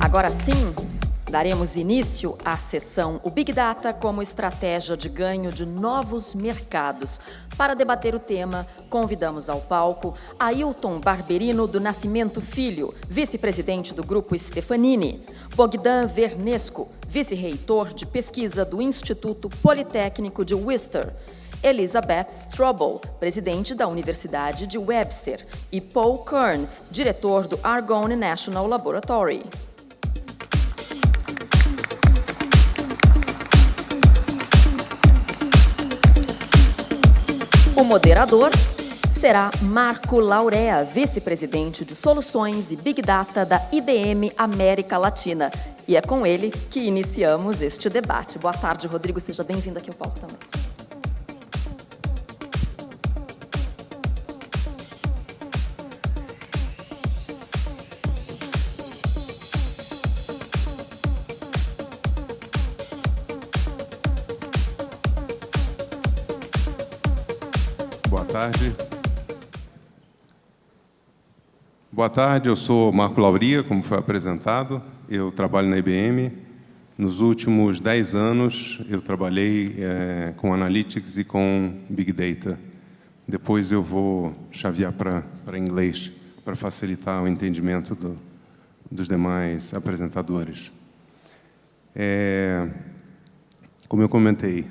Agora sim, daremos início à sessão O Big Data como estratégia de ganho de novos mercados. Para debater o tema, convidamos ao palco Ailtom Barberino, do Nascimento, Filho, vice-presidente do Grupo Stefanini, Bogdan Vernescu, vice-reitor de Pesquisa do Instituto Politécnico de Worcester, Elizabeth Stroble, presidente da Universidade de Webster, e Paul Kearns, diretor do Argonne National Laboratory. O moderador será Marco Laurea, vice-presidente de Soluções e Big Data da IBM América Latina. E é com ele que iniciamos este debate. Boa tarde, Rodrigo. Seja bem-vindo aqui ao palco também. Boa tarde, eu sou Marco Laurea, como foi apresentado. Eu trabalho na IBM. Nos últimos 10 anos, eu trabalhei com Analytics e com Big Data. Depois eu vou chavear para inglês, para facilitar o entendimento dos demais apresentadores. Como eu comentei,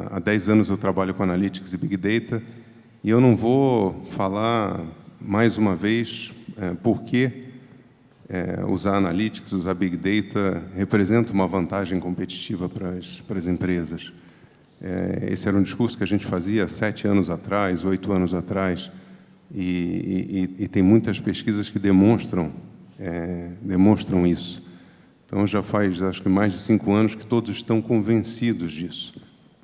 há 10 anos eu trabalho com Analytics e Big Data, e eu não vou falar, mais uma vez, por que usar Analytics, usar Big Data, representa uma vantagem competitiva para as empresas. Esse era um discurso que a gente fazia 7 anos atrás, 8 anos atrás, e tem muitas pesquisas que demonstram isso. Então, já faz, acho que, mais de 5 anos que todos estão convencidos disso.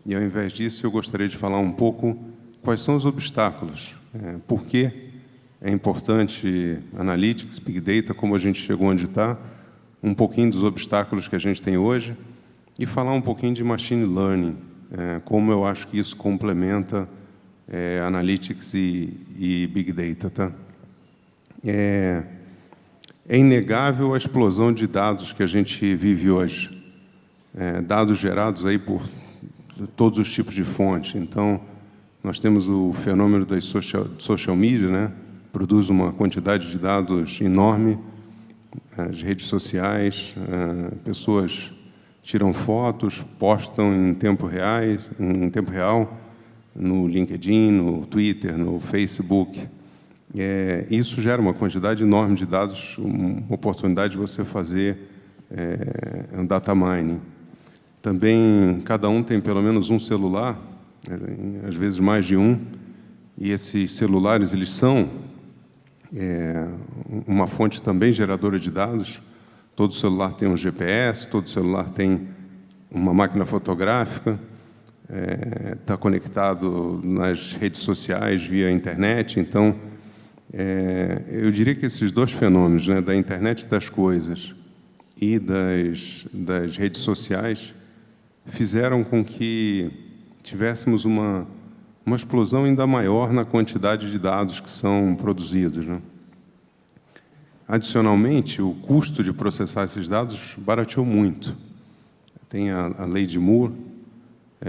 E, ao invés disso, eu gostaria de falar um pouco quais são os obstáculos, por que é importante Analytics, Big Data, como a gente chegou onde está, um pouquinho dos obstáculos que a gente tem hoje, e falar um pouquinho de Machine Learning, como eu acho que isso complementa Analytics e Big Data. Tá? É inegável a explosão de dados que a gente vive hoje. Dados gerados aí por todos os tipos de fontes. Então, nós temos o fenômeno das social media, né? Produz uma quantidade de dados enorme, as redes sociais, pessoas tiram fotos, postam em tempo real, no LinkedIn, no Twitter, no Facebook. Isso gera uma quantidade enorme de dados, uma oportunidade de você fazer um data mining. Também, cada um tem pelo menos um celular, às vezes mais de um, e esses celulares, eles são uma fonte também geradora de dados. Todo celular tem um GPS, todo celular tem uma máquina fotográfica, está conectado nas redes sociais via internet. Então, eu diria que esses dois fenômenos, né, da internet das coisas e das redes sociais, fizeram com que tivéssemos uma explosão ainda maior na quantidade de dados que são produzidos, né? Adicionalmente, o custo de processar esses dados barateou muito. Tem a lei de Moore,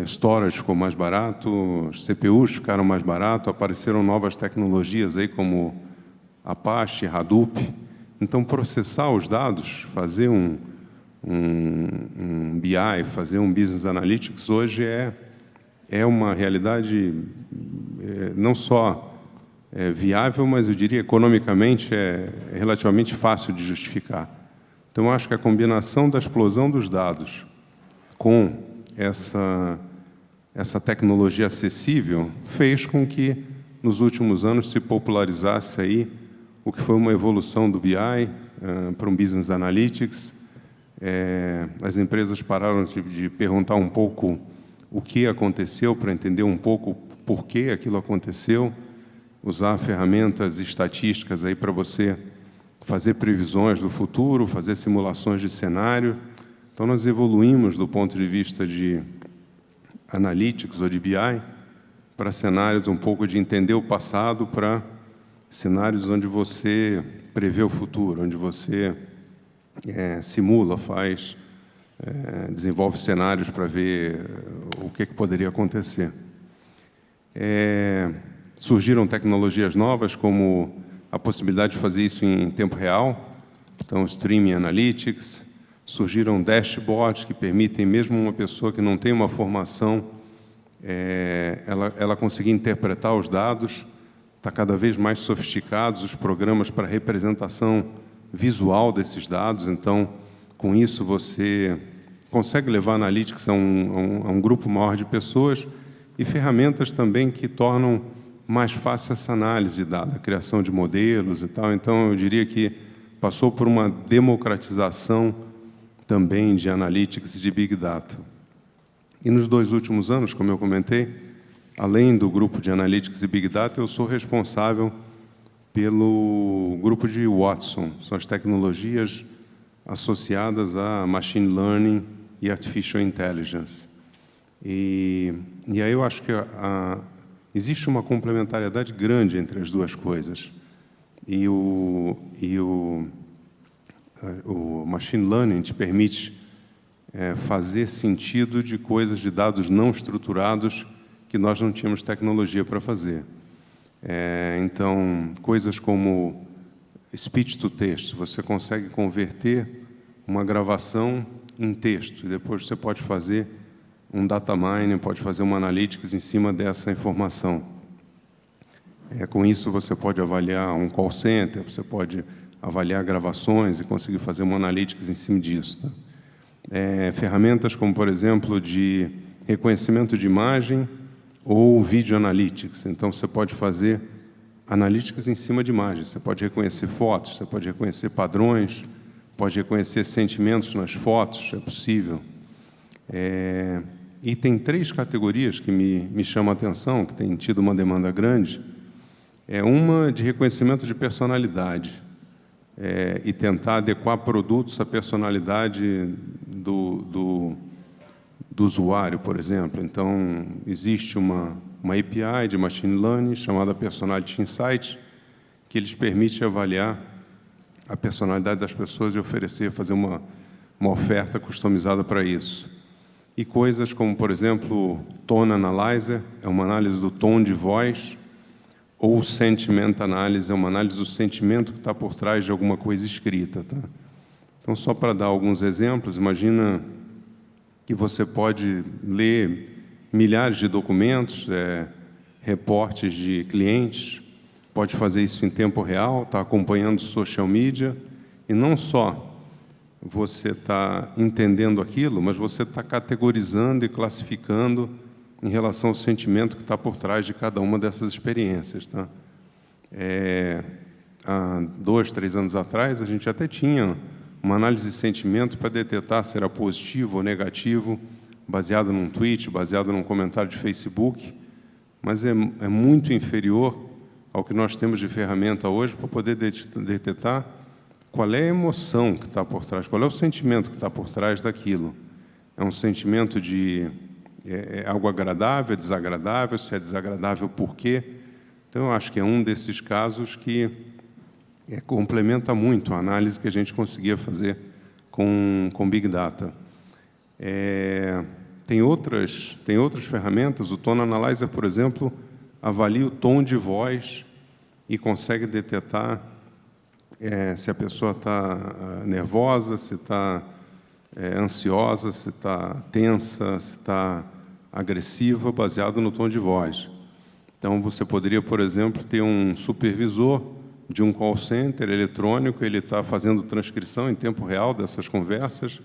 storage ficou mais barato, os CPUs ficaram mais baratos, apareceram novas tecnologias aí como Apache, Hadoop. Então, processar os dados, fazer um BI, fazer um Business Analytics, hoje é uma realidade não só viável, mas eu diria economicamente é relativamente fácil de justificar. Então, eu acho que a combinação da explosão dos dados com essa tecnologia acessível fez com que, nos últimos anos, se popularizasse aí o que foi uma evolução do BI para um Business Analytics. As empresas pararam de perguntar um pouco o que aconteceu, para entender um pouco por que aquilo aconteceu, usar ferramentas estatísticas aí para você fazer previsões do futuro, fazer simulações de cenário. Então, nós evoluímos do ponto de vista de Analytics ou de BI para cenários um pouco de entender o passado, para cenários onde você prevê o futuro, onde você simula, desenvolve cenários para ver o que poderia acontecer. Surgiram tecnologias novas, como a possibilidade de fazer isso em tempo real, então, Streaming Analytics. Surgiram dashboards que permitem, mesmo uma pessoa que não tem uma formação, ela conseguir interpretar os dados. Está cada vez mais sofisticados os programas para representação visual desses dados. Então, com isso, você consegue levar Analytics a um grupo maior de pessoas e ferramentas também que tornam mais fácil essa análise de dados, a criação de modelos e tal. Então, eu diria que passou por uma democratização também de Analytics e de Big Data. E nos 2 últimos anos, como eu comentei, além do grupo de Analytics e Big Data, eu sou responsável pelo grupo de Watson, são as tecnologias associadas a Machine Learning e Artificial Intelligence. E aí eu acho que existe uma complementariedade grande entre as duas coisas. E o Machine Learning te permite fazer sentido de coisas, de dados não estruturados que nós não tínhamos tecnologia para fazer. Então, coisas como speech to text, você consegue converter uma gravação em texto, e depois você pode fazer um data mining, pode fazer uma analytics em cima dessa informação. Com isso, você pode avaliar um call center, você pode avaliar gravações e conseguir fazer uma analytics em cima disso. Tá? Ferramentas como, por exemplo, de reconhecimento de imagem ou vídeo analytics. Então, você pode fazer analytics em cima de imagens. Você pode reconhecer fotos, você pode reconhecer padrões, pode reconhecer sentimentos nas fotos, é possível. E tem 3 categorias que me chamam a atenção, que têm tido uma demanda grande. Uma de reconhecimento de personalidade, e tentar adequar produtos à personalidade do usuário, por exemplo. Então, existe uma API de Machine Learning chamada Personality Insight, que eles permite avaliar a personalidade das pessoas e fazer uma oferta customizada para isso. E coisas como, por exemplo, Tone Analyzer, é uma análise do tom de voz, ou Sentiment Analysis, é uma análise do sentimento que está por trás de alguma coisa escrita. Tá? Então, só para dar alguns exemplos, imagina que você pode ler milhares de documentos, reportes de clientes, pode fazer isso em tempo real, está acompanhando social media, e não só você está entendendo aquilo, mas você está categorizando e classificando em relação ao sentimento que está por trás de cada uma dessas experiências. Tá? Há 2, 3 anos atrás, a gente até tinha uma análise de sentimento para detectar se era positivo ou negativo, baseado num tweet, baseado num comentário de Facebook, mas é muito inferior ao que nós temos de ferramenta hoje para poder detectar qual é a emoção que está por trás, qual é o sentimento que está por trás daquilo. É um sentimento de algo agradável, é desagradável, se é desagradável, por quê? Então, eu acho que é um desses casos que complementa muito a análise que a gente conseguia fazer com Big Data. Tem outras ferramentas, o Tone Analyzer, por exemplo, avalia o tom de voz e consegue detectar se a pessoa está nervosa, se está ansiosa, se está tensa, se está agressiva, baseado no tom de voz. Então, você poderia, por exemplo, ter um supervisor de um call center eletrônico, ele está fazendo transcrição em tempo real dessas conversas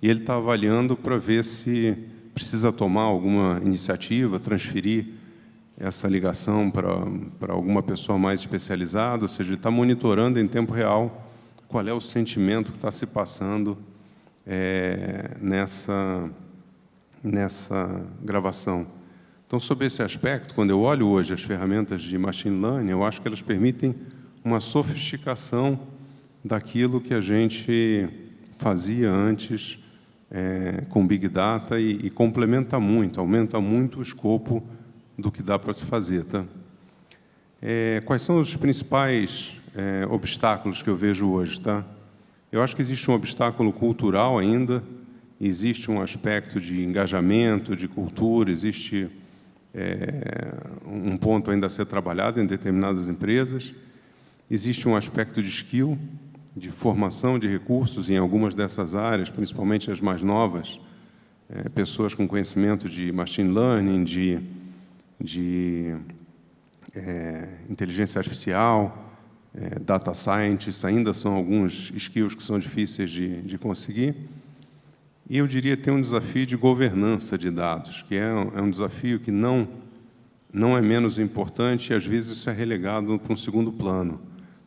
e ele está avaliando para ver se precisa tomar alguma iniciativa, transferir essa ligação para alguma pessoa mais especializada, ou seja, ele está monitorando em tempo real qual é o sentimento que está se passando nessa gravação. Então, sob esse aspecto, quando eu olho hoje as ferramentas de Machine Learning, eu acho que elas permitem uma sofisticação daquilo que a gente fazia antes com Big Data e complementa muito, aumenta muito o escopo do que dá para se fazer. Tá? Quais são os principais obstáculos que eu vejo hoje? Tá? Eu acho que existe um obstáculo cultural ainda, existe um aspecto de engajamento, de cultura, existe um ponto ainda a ser trabalhado em determinadas empresas, existe um aspecto de skill, de formação de recursos em algumas dessas áreas, principalmente as mais novas, pessoas com conhecimento de machine learning, de inteligência artificial, data scientists, ainda são alguns skills que são difíceis de conseguir. E eu diria que tem um desafio de governança de dados, que é um desafio que não é menos importante, e às vezes isso é relegado para um segundo plano.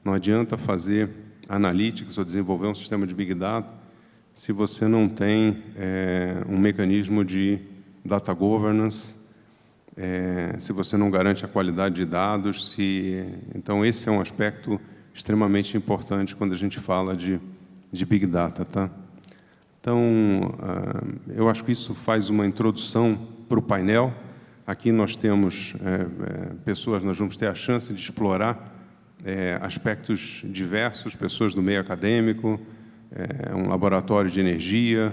Não adianta fazer analytics ou desenvolver um sistema de Big Data se você não tem um mecanismo de data governance, se você não garante a qualidade de dados. Então, esse é um aspecto extremamente importante quando a gente fala de Big Data. Tá? Então, eu acho que isso faz uma introdução para o painel. Aqui nós temos pessoas, nós vamos ter a chance de explorar aspectos diversos, pessoas do meio acadêmico, um laboratório de energia,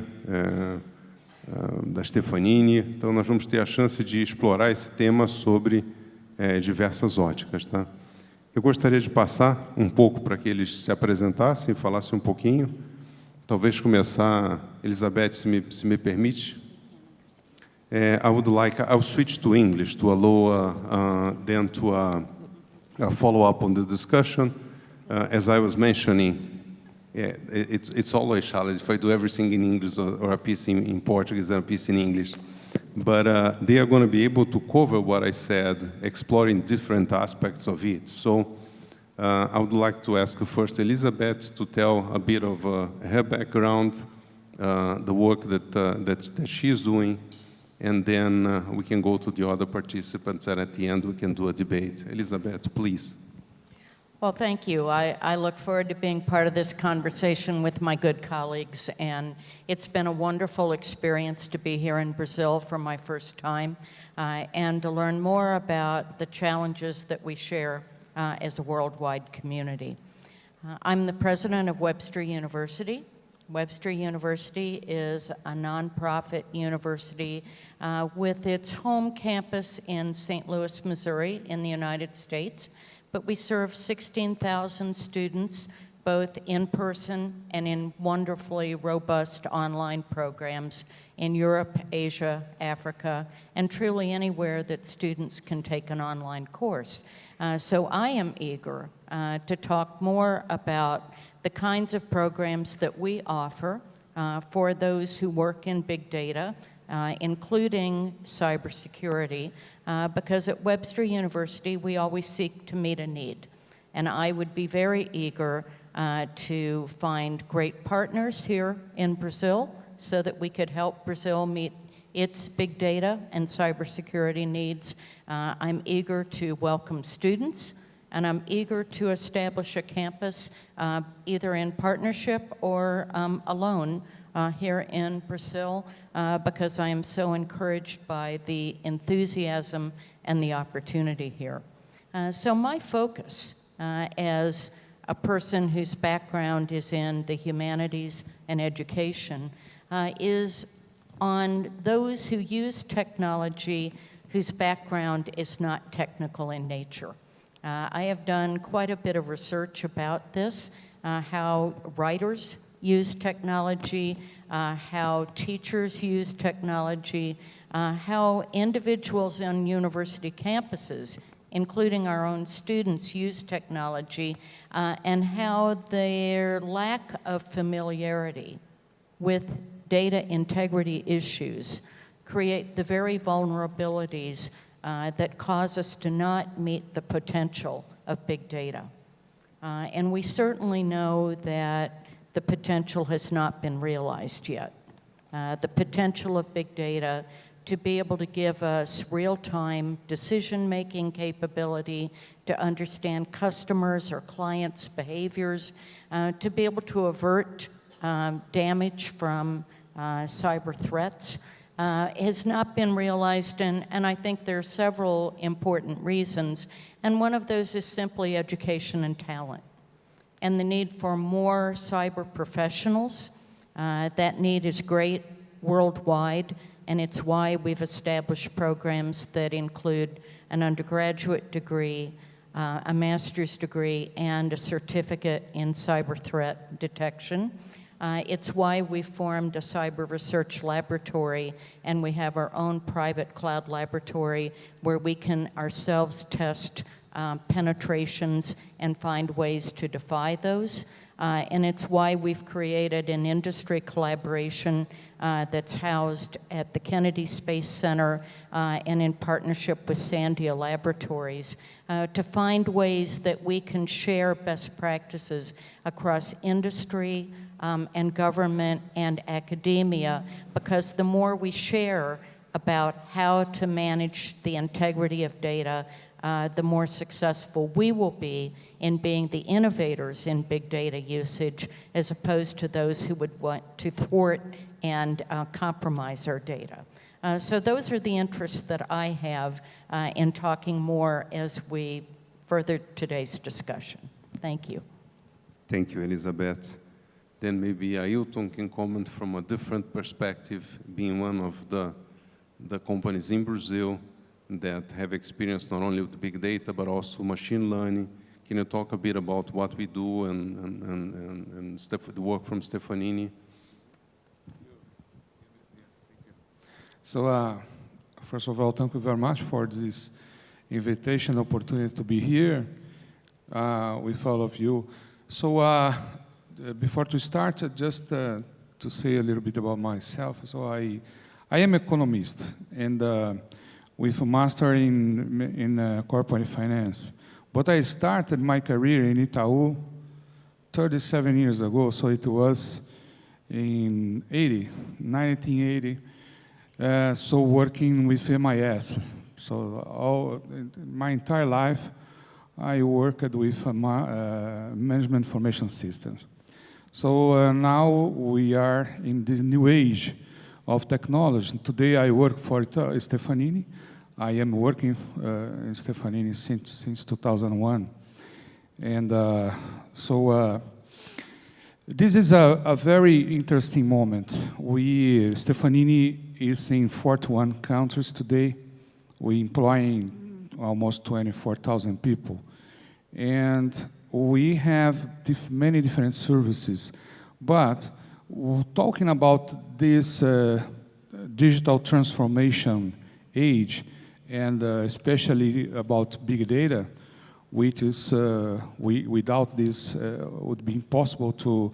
da Stefanini. Então, nós vamos ter a chance de explorar esse tema sobre diversas óticas. Tá? Eu gostaria de passar um pouco para que eles se apresentassem, falassem um pouquinho. Talvez começar, Elizabeth, se me permite. I'll switch to English to allow them to follow up on the discussion. As I was mentioning, it's always a challenge if I do everything in English or a piece in Portuguese and a piece in English. But they are going to be able to cover what I said, exploring different aspects of it. So I would like to ask first Elizabeth to tell a bit of her background, the work that she is doing, and then we can go to the other participants, and at the end we can do a debate. Elizabeth, please. Well, thank you. I look forward to being part of this conversation with my good colleagues, and it's been a wonderful experience to be here in Brazil for my first time and to learn more about the challenges that we share as a worldwide community. I'm the president of Webster University. Webster University is a nonprofit university with its home campus in St. Louis, Missouri, in the United States. But we serve 16,000 students, both in person and in wonderfully robust online programs in Europe, Asia, Africa, and truly anywhere that students can take an online course. So I am eager to talk more about the kinds of programs that we offer for those who work in big data, including cybersecurity, because at Webster University, we always seek to meet a need. And I would be very eager to find great partners here in Brazil so that we could help Brazil meet its big data and cybersecurity needs. I'm eager to welcome students, and I'm eager to establish a campus either in partnership or alone here in Brazil because I am so encouraged by the enthusiasm and the opportunity here. So my focus as a person whose background is in the humanities and education is on those who use technology whose background is not technical in nature. I have done quite a bit of research about this, how writers use technology, how teachers use technology, how individuals on university campuses, including our own students, use technology, and how their lack of familiarity with data integrity issues create the very vulnerabilities that cause us to not meet the potential of big data. And we certainly know that the potential has not been realized yet. The potential of big data to be able to give us real-time decision-making capability, to understand customers' or clients' behaviors, to be able to avert damage from cyber threats, has not been realized, and I think there are several important reasons, and one of those is simply education and talent. and the need for more cyber professionals. That need is great worldwide, and it's why we've established programs that include an undergraduate degree, a master's degree, and a certificate in cyber threat detection. It's why we formed a cyber research laboratory, and we have our own private cloud laboratory where we can ourselves test penetrations and find ways to defy those. And it's why we've created an industry collaboration that's housed at the Kennedy Space Center and in partnership with Sandia Laboratories to find ways that we can share best practices across industry and government and academia, because the more we share about how to manage the integrity of data, the more successful we will be in being the innovators in big data usage, as opposed to those who would want to thwart and compromise our data. So those are the interests that I have in talking more as we further today's discussion. Thank you. Thank you, Elizabeth. Then maybe Ailtom can comment from a different perspective, being one of the companies in Brazil that have experience not only with big data, but also machine learning. Can you talk a bit about what we do and the work from Stefanini? So, first of all, thank you very much for this invitation, opportunity to be here with all of you. So, before to start, just to say a little bit about myself. So, I am an economist, and with a master in corporate finance. But I started my career in Itaú 37 years ago, so it was in 1980. So working with MIS. So my entire life, I worked with management information systems. So now we are in this new age of technology. Today I work for Stefanini. I am working in Stefanini since 2001. And so this is a very interesting moment. Stefanini is in 41 countries today. We employ almost 24,000 people. And we have many different services. But talking about this digital transformation age, and especially about big data, which is, without this, would be impossible to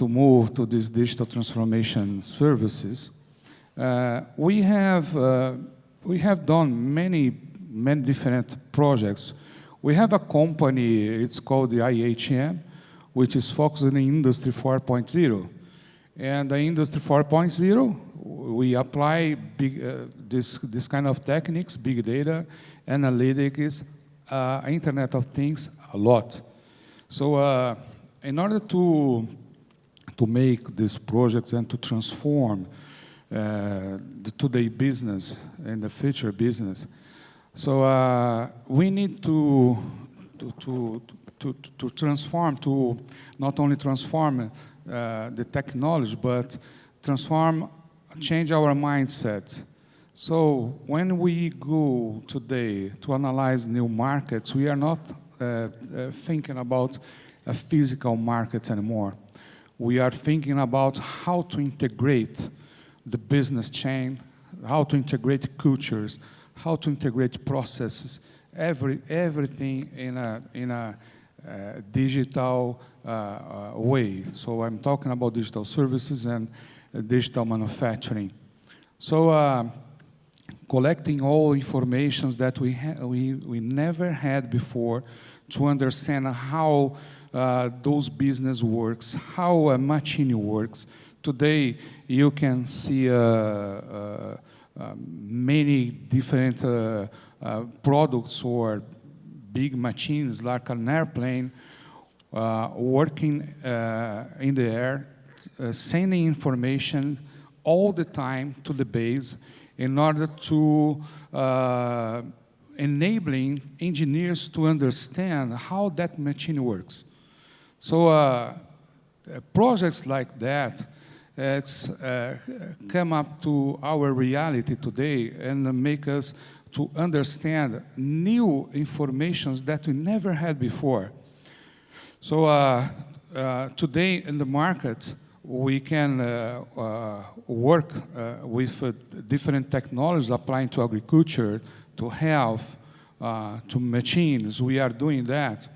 move to these digital transformation services. We have done many different projects. We have a company, it's called the IHM, which is focused on Industry 4.0. And the Industry 4.0, we apply this kind of techniques, big data, analytics, Internet of Things, a lot. So in order to make these projects and to transform the today business and the future business, so we need to transform, to not only transform the technology, but change our mindset. So when we go today to analyze new markets, we are not thinking about a physical market anymore. We are thinking about how to integrate the business chain, how to integrate cultures, how to integrate processes, everything in a digital way. So I'm talking about digital services and digital manufacturing. So collecting all informations that we never had before to understand how those business works, how a machine works. Today, you can see many different products or big machines like an airplane working in the air, sending information all the time to the base in order to enabling engineers to understand how that machine works. So projects like that, it's come up to our reality today and make us to understand new informations that we never had before. So today in the market, we can work with different technologies applying to agriculture, to health, to machines. We are doing that.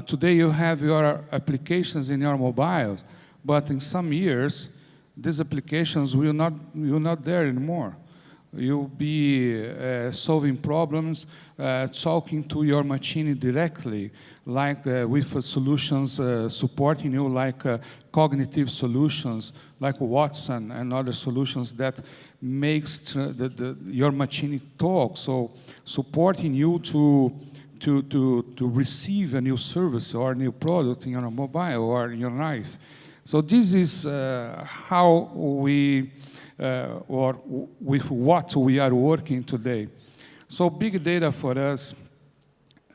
Today you have your applications in your mobile, but in some years, these applications will not there anymore. You'll be solving problems, talking to your machine directly, like with solutions supporting you, like cognitive solutions, like Watson and other solutions that makes your machine talk, so supporting you to receive a new service or a new product in your mobile or in your life. So this is how we, or with what we are working today. So big data for us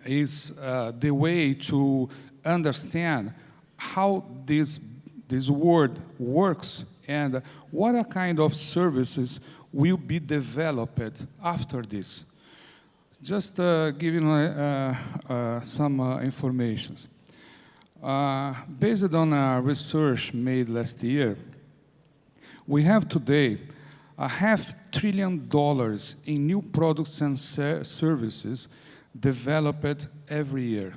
is the way to understand how this world works and what kind of services will be developed after this. Just giving some information. Based on research made last year, we have today $500 billion in new products and services developed every year.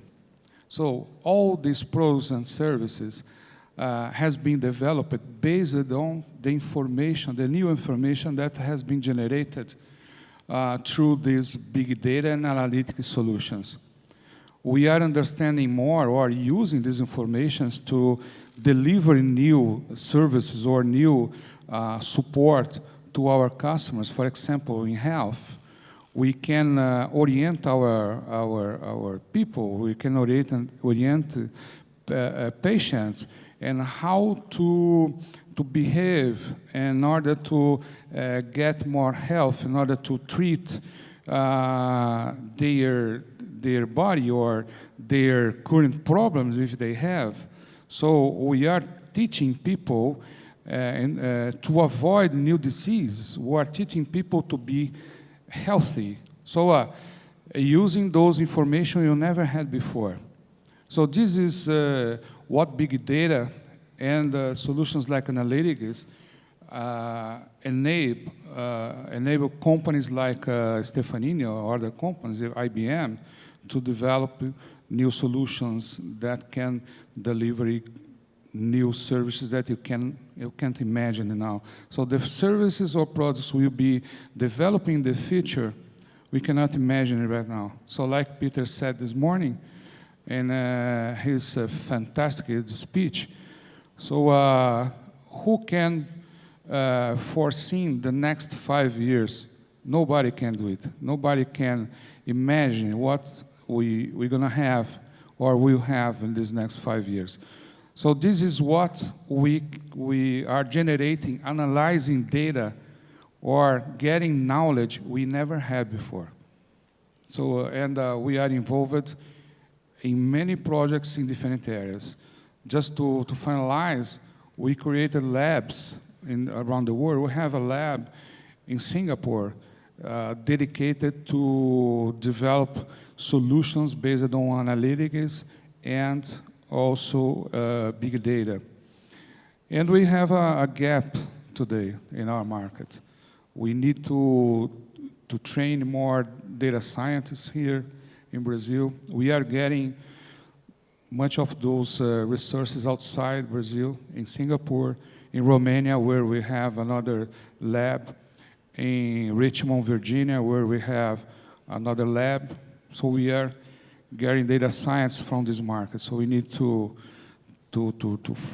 So all these products and services has been developed based on the information, the new information that has been generated through these big data and analytic solutions. We are understanding more or using these informations to deliver new services or new support to our customers. For example, in health, we can orient our people, we can orient patients and how to behave in order to get more health, in order to treat their body or their current problems if they have. So we are teaching people to avoid new diseases. We are teaching people to be healthy. So using those information you never had before. So this is what big data and solutions like analytics enable companies like Stefanini or other companies, IBM, to develop new solutions that can deliver new services that you can't imagine now. So the services or products will be developing in the future, we cannot imagine it right now. So like Peter said this morning in his fantastic speech, so who can foresee the next 5 years? Nobody can do it. Nobody can imagine what we're going to have or will have in these next 5 years. So this is what we are generating, analyzing data or getting knowledge we never had before. So, and we are involved in many projects in different areas. Just to finalize, we created labs around the world. We have a lab in Singapore dedicated to develop solutions based on analytics and also big data. And we have a gap today in our market. We need to train more data scientists here in Brazil. We are getting much of those resources outside Brazil, in Singapore, in Romania, where we have another lab, in Richmond, Virginia, where we have another lab. So we are getting data science from this market. So we need to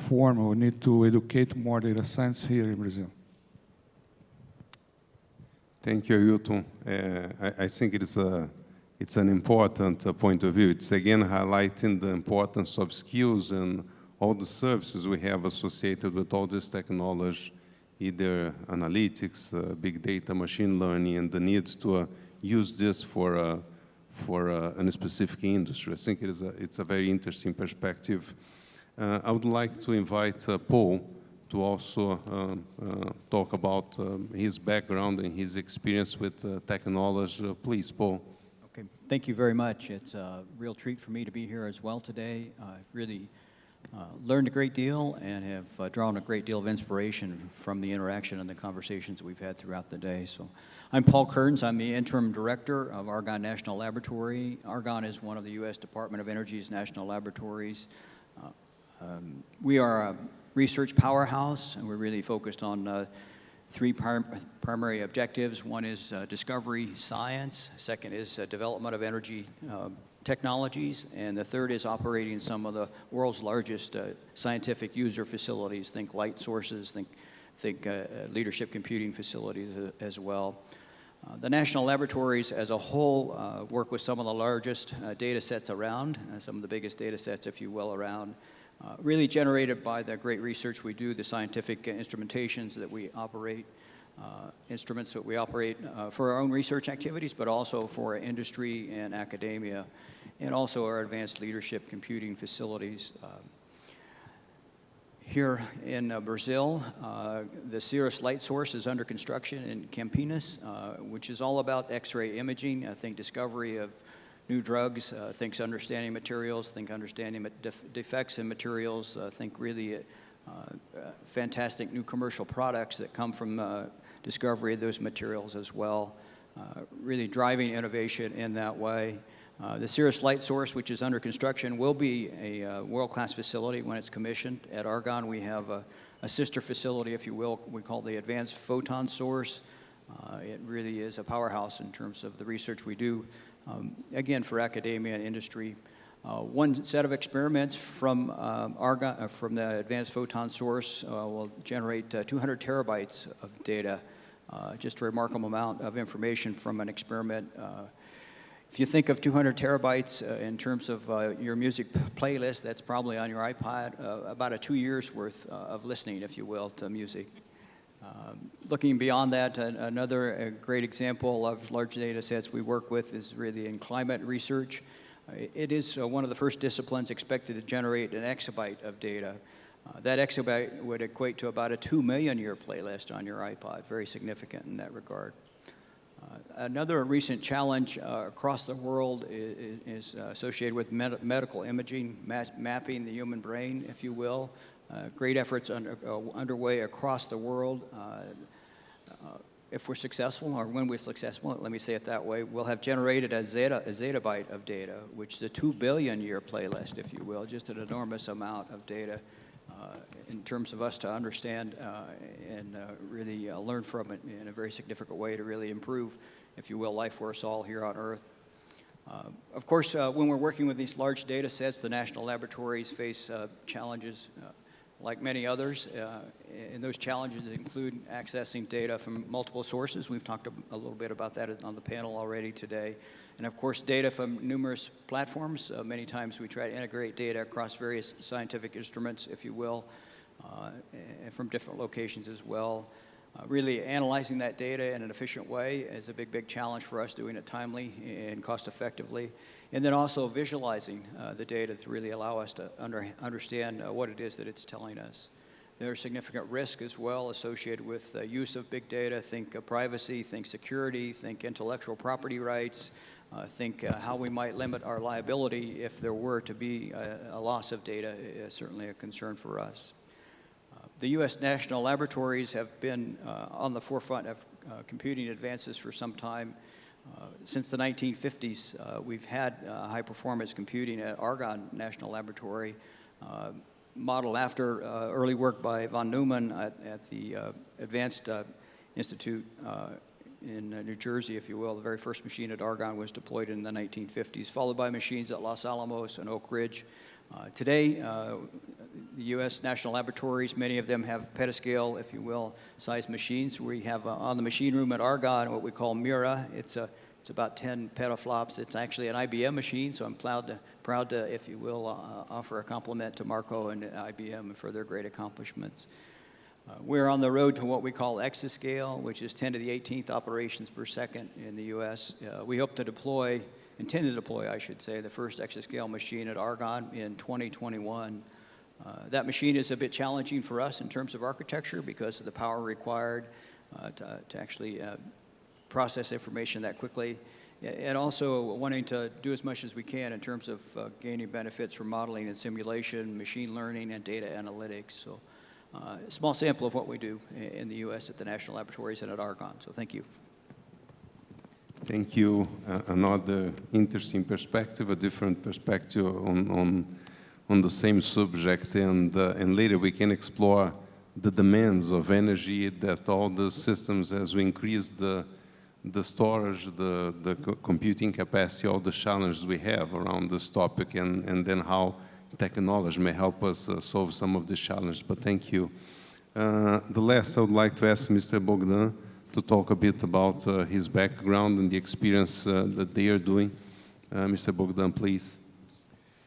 form, we need to educate more data science here in Brazil. Thank you, Ailtom. I think it's an important point of view. It's again highlighting the importance of skills and all the services we have associated with all this technology, either analytics, big data, machine learning, and the need to use this for a specific industry. I think it's a very interesting perspective. I would like to invite Paul to also talk about his background and his experience with technology. Please, Paul. Okay, thank you very much. It's a real treat for me to be here as well today. I've really learned a great deal and have drawn a great deal of inspiration from the interaction and the conversations that we've had throughout the day. So I'm Paul Kearns. I'm the interim director of Argonne National Laboratory. Argonne is one of the U.S. Department of Energy's national laboratories. We are a research powerhouse, and we're really focused on three primary objectives. One is discovery science, second is development of energy technologies, and the third is operating some of the world's largest scientific user facilities. Think light sources, think leadership computing facilities as well. The national laboratories as a whole work with some of the largest data sets around, some of the biggest data sets, if you will, around. Really generated by the great research we do, the scientific instrumentations that we operate, instruments that we operate for our own research activities, but also for industry and academia, and also our advanced leadership computing facilities. Here in Brazil, the Cirrus light source is under construction in Campinas, which is all about X-ray imaging. I think discovery of new drugs, think understanding materials, think understanding defects in materials, think really fantastic new commercial products that come from discovery of those materials as well, really driving innovation in that way. The Cirrus light source, which is under construction, will be a world-class facility when it's commissioned. At Argonne, we have a sister facility, if you will, we call the Advanced Photon Source. It really is a powerhouse in terms of the research we do. Again, for academia and industry. One set of experiments from Argonne, from the Advanced Photon Source will generate 200 terabytes of data, just a remarkable amount of information from an experiment. If you think of 200 terabytes in terms of your music playlist, that's probably on your iPod, about a 2 years worth of listening, if you will, to music. Looking beyond that, another great example of large data sets we work with is really in climate research. It is one of the first disciplines expected to generate an exabyte of data. That exabyte would equate to about a 2 million year playlist on your iPod, very significant in that regard. Another recent challenge across the world is associated with medical imaging, mapping the human brain, if you will. Great efforts underway across the world. If we're successful, or when we're successful, let me say it that way, we'll have generated a zettabyte of data, which is a 2 billion year playlist, if you will, just an enormous amount of data in terms of us to understand and really learn from it in a very significant way to really improve, if you will, life for us all here on Earth. Of course, when we're working with these large data sets, the national laboratories face challenges like many others, and those challenges include accessing data from multiple sources. We've talked a little bit about that on the panel already today. And of course, data from numerous platforms. Many times we try to integrate data across various scientific instruments, if you will, and from different locations as well. Really analyzing that data in an efficient way is a big challenge for us, doing it timely and cost effectively. And then also visualizing the data to really allow us to understand what it is that it's telling us. There's significant risk as well associated with use of big data. Think privacy, think security, think intellectual property rights, think how we might limit our liability if there were to be a loss of data is certainly a concern for us. The U.S. national laboratories have been on the forefront of computing advances for some time. Since the 1950s, we've had high-performance computing at Argonne National Laboratory, modeled after early work by von Neumann at the Advanced Institute in New Jersey, if you will. The very first machine at Argonne was deployed in the 1950s, followed by machines at Los Alamos and Oak Ridge. Today, the U.S. national laboratories, many of them have petascale, if you will, size machines. We have on the machine room at Argonne what we call Mira. It's about 10 petaflops. It's actually an IBM machine, so I'm proud to, if you will, offer a compliment to Marco and IBM for their great accomplishments. We're on the road to what we call exascale, which is 10 to the 18th operations per second in the U.S. We hope to intend to deploy, I should say, the first exascale machine at Argonne in 2021. That machine is a bit challenging for us in terms of architecture because of the power required to actually process information that quickly, and also wanting to do as much as we can in terms of gaining benefits from modeling and simulation, machine learning, and data analytics. So a small sample of what we do in the U.S. at the national laboratories and at Argonne. So thank you. Thank you. Another interesting perspective, a different perspective on the same subject, and later we can explore the demands of energy that all the systems, as we increase the storage, the computing capacity, all the challenges we have around this topic, and then how technology may help us solve some of the challenges. But thank you. The last, I would like to ask Mr. Bogdan to talk a bit about his background and the experience that they are doing. Mr. Bogdan, please.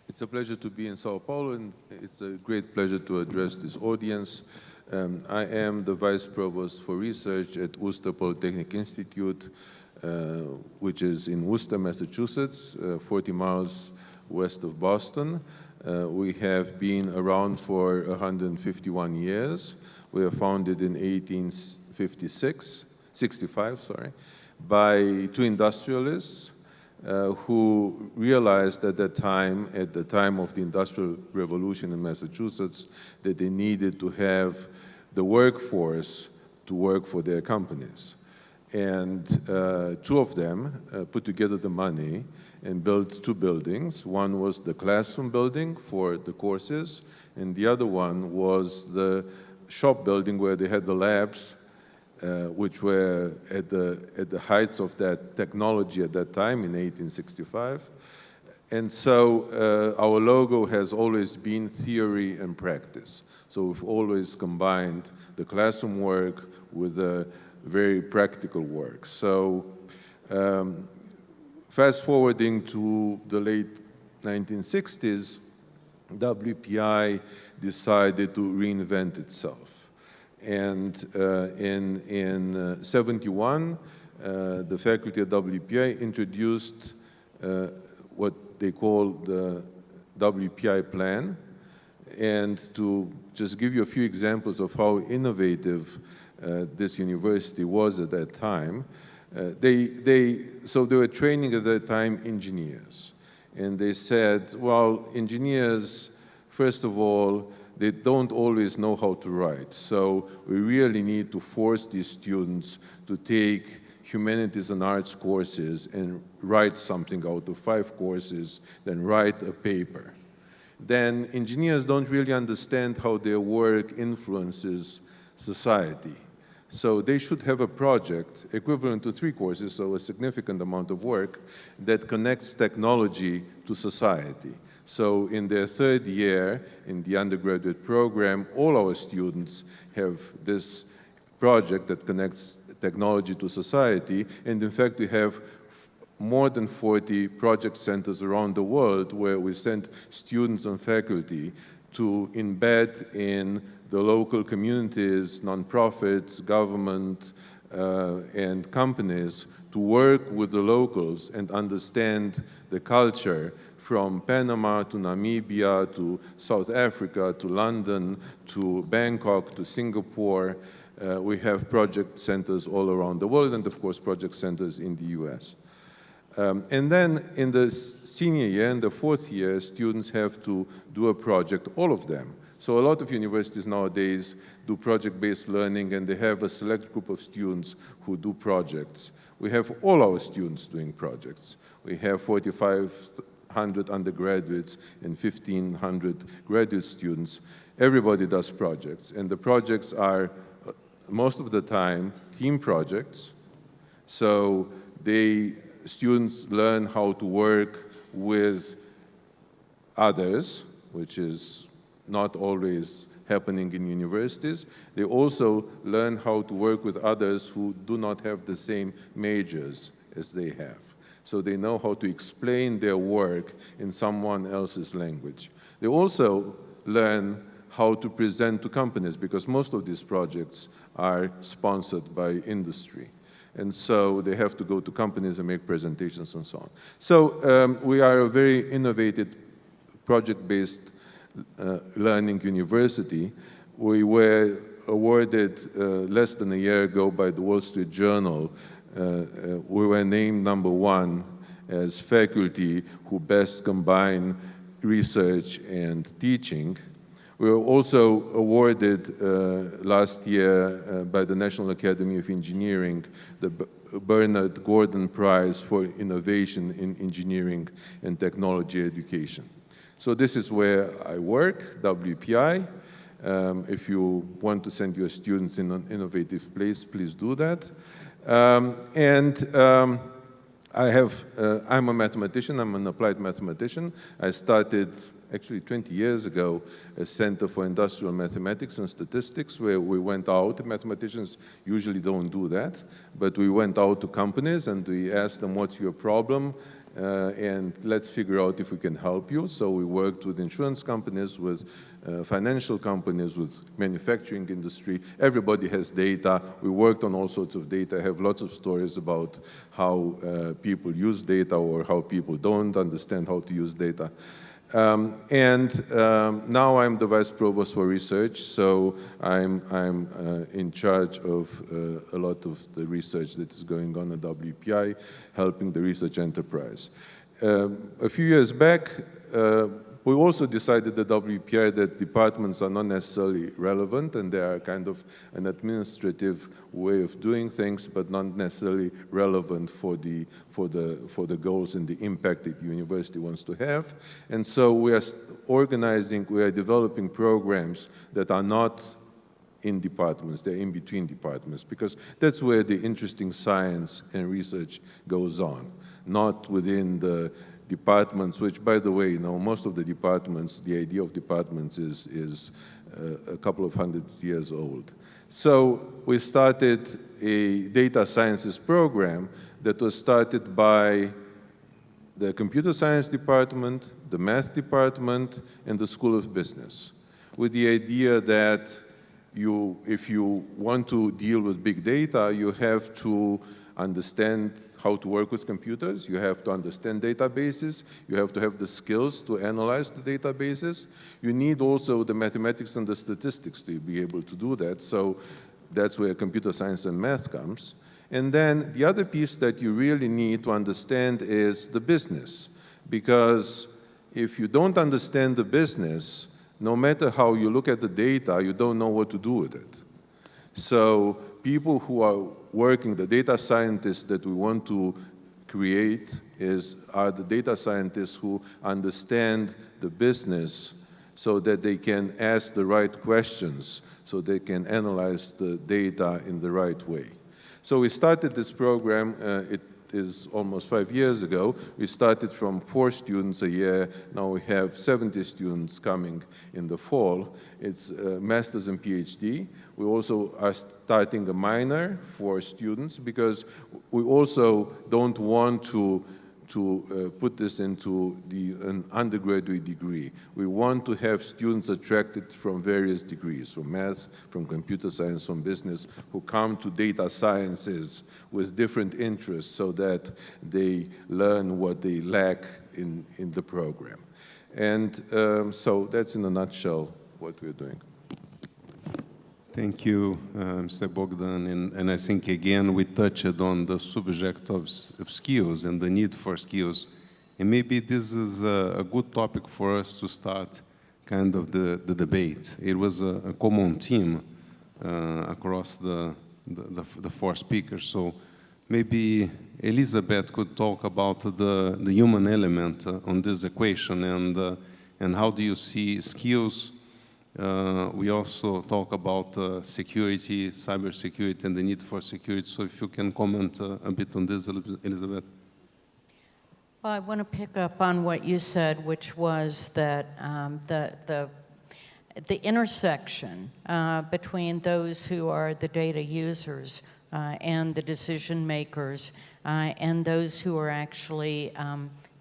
It's a pleasure to be in Sao Paulo, and it's a great pleasure to address this audience. I am the Vice Provost for Research at Worcester Polytechnic Institute, which is in Worcester, Massachusetts, 40 miles west of Boston. We have been around for 151 years. We were founded in 1865, by two industrialists who realized at the time of the Industrial Revolution in Massachusetts, that they needed to have the workforce to work for their companies. And two of them put together the money and built two buildings. One was the classroom building for the courses, and the other one was the shop building where they had the labs, which were at the height of that technology at that time in 1865. And so our logo has always been theory and practice. So we've always combined the classroom work with the very practical work. So fast forwarding to the late 1960s, WPI decided to reinvent itself. And in 71, the faculty at WPI introduced what they call the WPI plan. And to just give you a few examples of how innovative this university was at that time, so they were training at that time engineers. And they said, well, engineers, first of all, they don't always know how to write. So we really need to force these students to take humanities and arts courses and write something out of 5 courses, then write a paper. Then engineers don't really understand how their work influences society. So they should have a project equivalent to 3 courses, so a significant amount of work, that connects technology to society. So in their 3rd year in the undergraduate program, all our students have this project that connects technology to society. And in fact, we have more than 40 project centers around the world where we send students and faculty to embed in the local communities, nonprofits, government, and companies to work with the locals and understand the culture from Panama to Namibia to South Africa to London to Bangkok to Singapore. We have project centers all around the world and, of course, project centers in the US. And then in the senior year and the 4th year, students have to do a project, all of them. So a lot of universities nowadays do project-based learning, and they have a select group of students who do projects. We have all our students doing projects. We have 4,500 undergraduates and 1,500 graduate students. Everybody does projects, and the projects are, most of the time, team projects. So students learn how to work with others, which is not always happening in universities. They also learn how to work with others who do not have the same majors as they have. So they know how to explain their work in someone else's language. They also learn how to present to companies, because most of these projects are sponsored by industry. And so they have to go to companies and make presentations and so on. So we are a very innovative project-based learning university. We were awarded less than a year ago by the Wall Street Journal. We were named #1 as faculty who best combine research and teaching. We were also awarded last year by the National Academy of Engineering the Bernard Gordon Prize for Innovation in Engineering and Technology Education. So this is where I work, WPI. If you want to send your students in an innovative place, please do that. I'm a mathematician, I'm an applied mathematician. I started actually 20 years ago a Center for Industrial Mathematics and Statistics, where we went out. Mathematicians usually don't do that, but we went out to companies and we asked them, what's your problem? And let's figure out if we can help you. So we worked with insurance companies, with financial companies, with manufacturing industry. Everybody has data. We worked on all sorts of data. I have lots of stories about how people use data or how people don't understand how to use data. Now I'm the Vice Provost for Research, so I'm in charge of a lot of the research that is going on at WPI, helping the research enterprise. A few years back, we also decided at WPI that departments are not necessarily relevant and they are kind of an administrative way of doing things, but not necessarily relevant for the goals and the impact that the university wants to have. And so we are developing programs that are not in departments, they're in between departments, because that's where the interesting science and research goes on, not within the departments, which, by the way, most of the departments, the idea of departments is a couple of hundred years old. So we started a data sciences program that was started by the computer science department, the math department, and the School of Business, with the idea that if you want to deal with big data, you have to understand how to work with computers, you have to understand databases, you have to have the skills to analyze the databases. You need also the mathematics and the statistics to be able to do that, so that's where computer science and math comes. And then the other piece that you really need to understand is the business, because if you don't understand the business, no matter how you look at the data, you don't know what to do with it. So people who are working, the data scientists that we want to create are the data scientists who understand the business so that they can ask the right questions, so they can analyze the data in the right way. So we started this program, it is almost 5 years ago. We started from 4 students a year. Now we have 70 students coming in the fall. It's master's and PhD. We also are starting a minor for students because we also don't want to put this into an undergraduate degree. We want to have students attracted from various degrees, from math, from computer science, from business, who come to data sciences with different interests so that they learn what they lack in the program. And so that's in a nutshell what we're doing. Thank you, Mr. Bogdan. And I think, again, we touched on the subject of skills and the need for skills. And maybe this is a good topic for us to start kind of the debate. It was a common theme across the 4 speakers. So maybe Elizabeth could talk about the human element on this equation and how do you see skills. We also talk about security, cybersecurity, and the need for security. So if you can comment a bit on this, Elizabeth. Well, I want to pick up on what you said, which was that the intersection between those who are the data users and the decision makers and those who are actually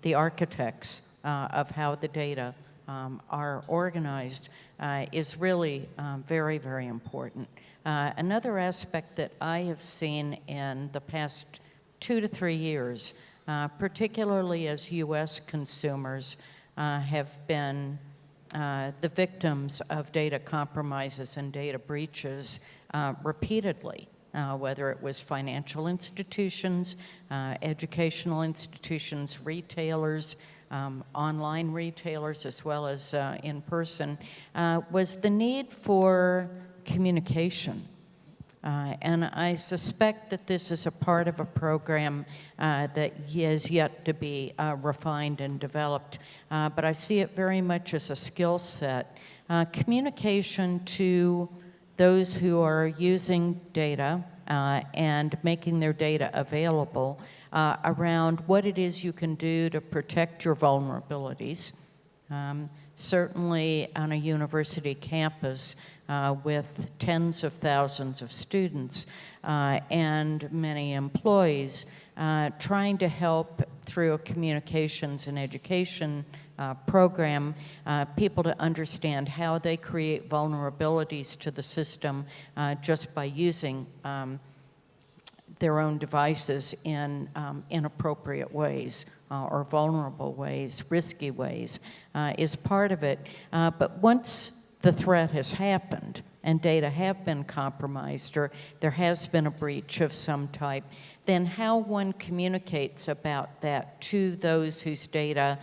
the architects of how the data are organized is really very, very important. Another aspect that I have seen in the past 2 to 3 years, particularly as U.S. consumers have been the victims of data compromises and data breaches repeatedly, whether it was financial institutions, educational institutions, retailers, online retailers, as well as in person, was the need for communication. And I suspect that this is a part of a program that is yet to be refined and developed, but I see it very much as a skill set. Communication to those who are using data and making their data available around what it is you can do to protect your vulnerabilities. Certainly on a university campus with tens of thousands of students and many employees, trying to help through a communications and education program, people to understand how they create vulnerabilities to the system just by using their own devices in inappropriate ways or vulnerable ways, risky ways, is part of it. But once the threat has happened and data have been compromised or there has been a breach of some type, then how one communicates about that to those whose data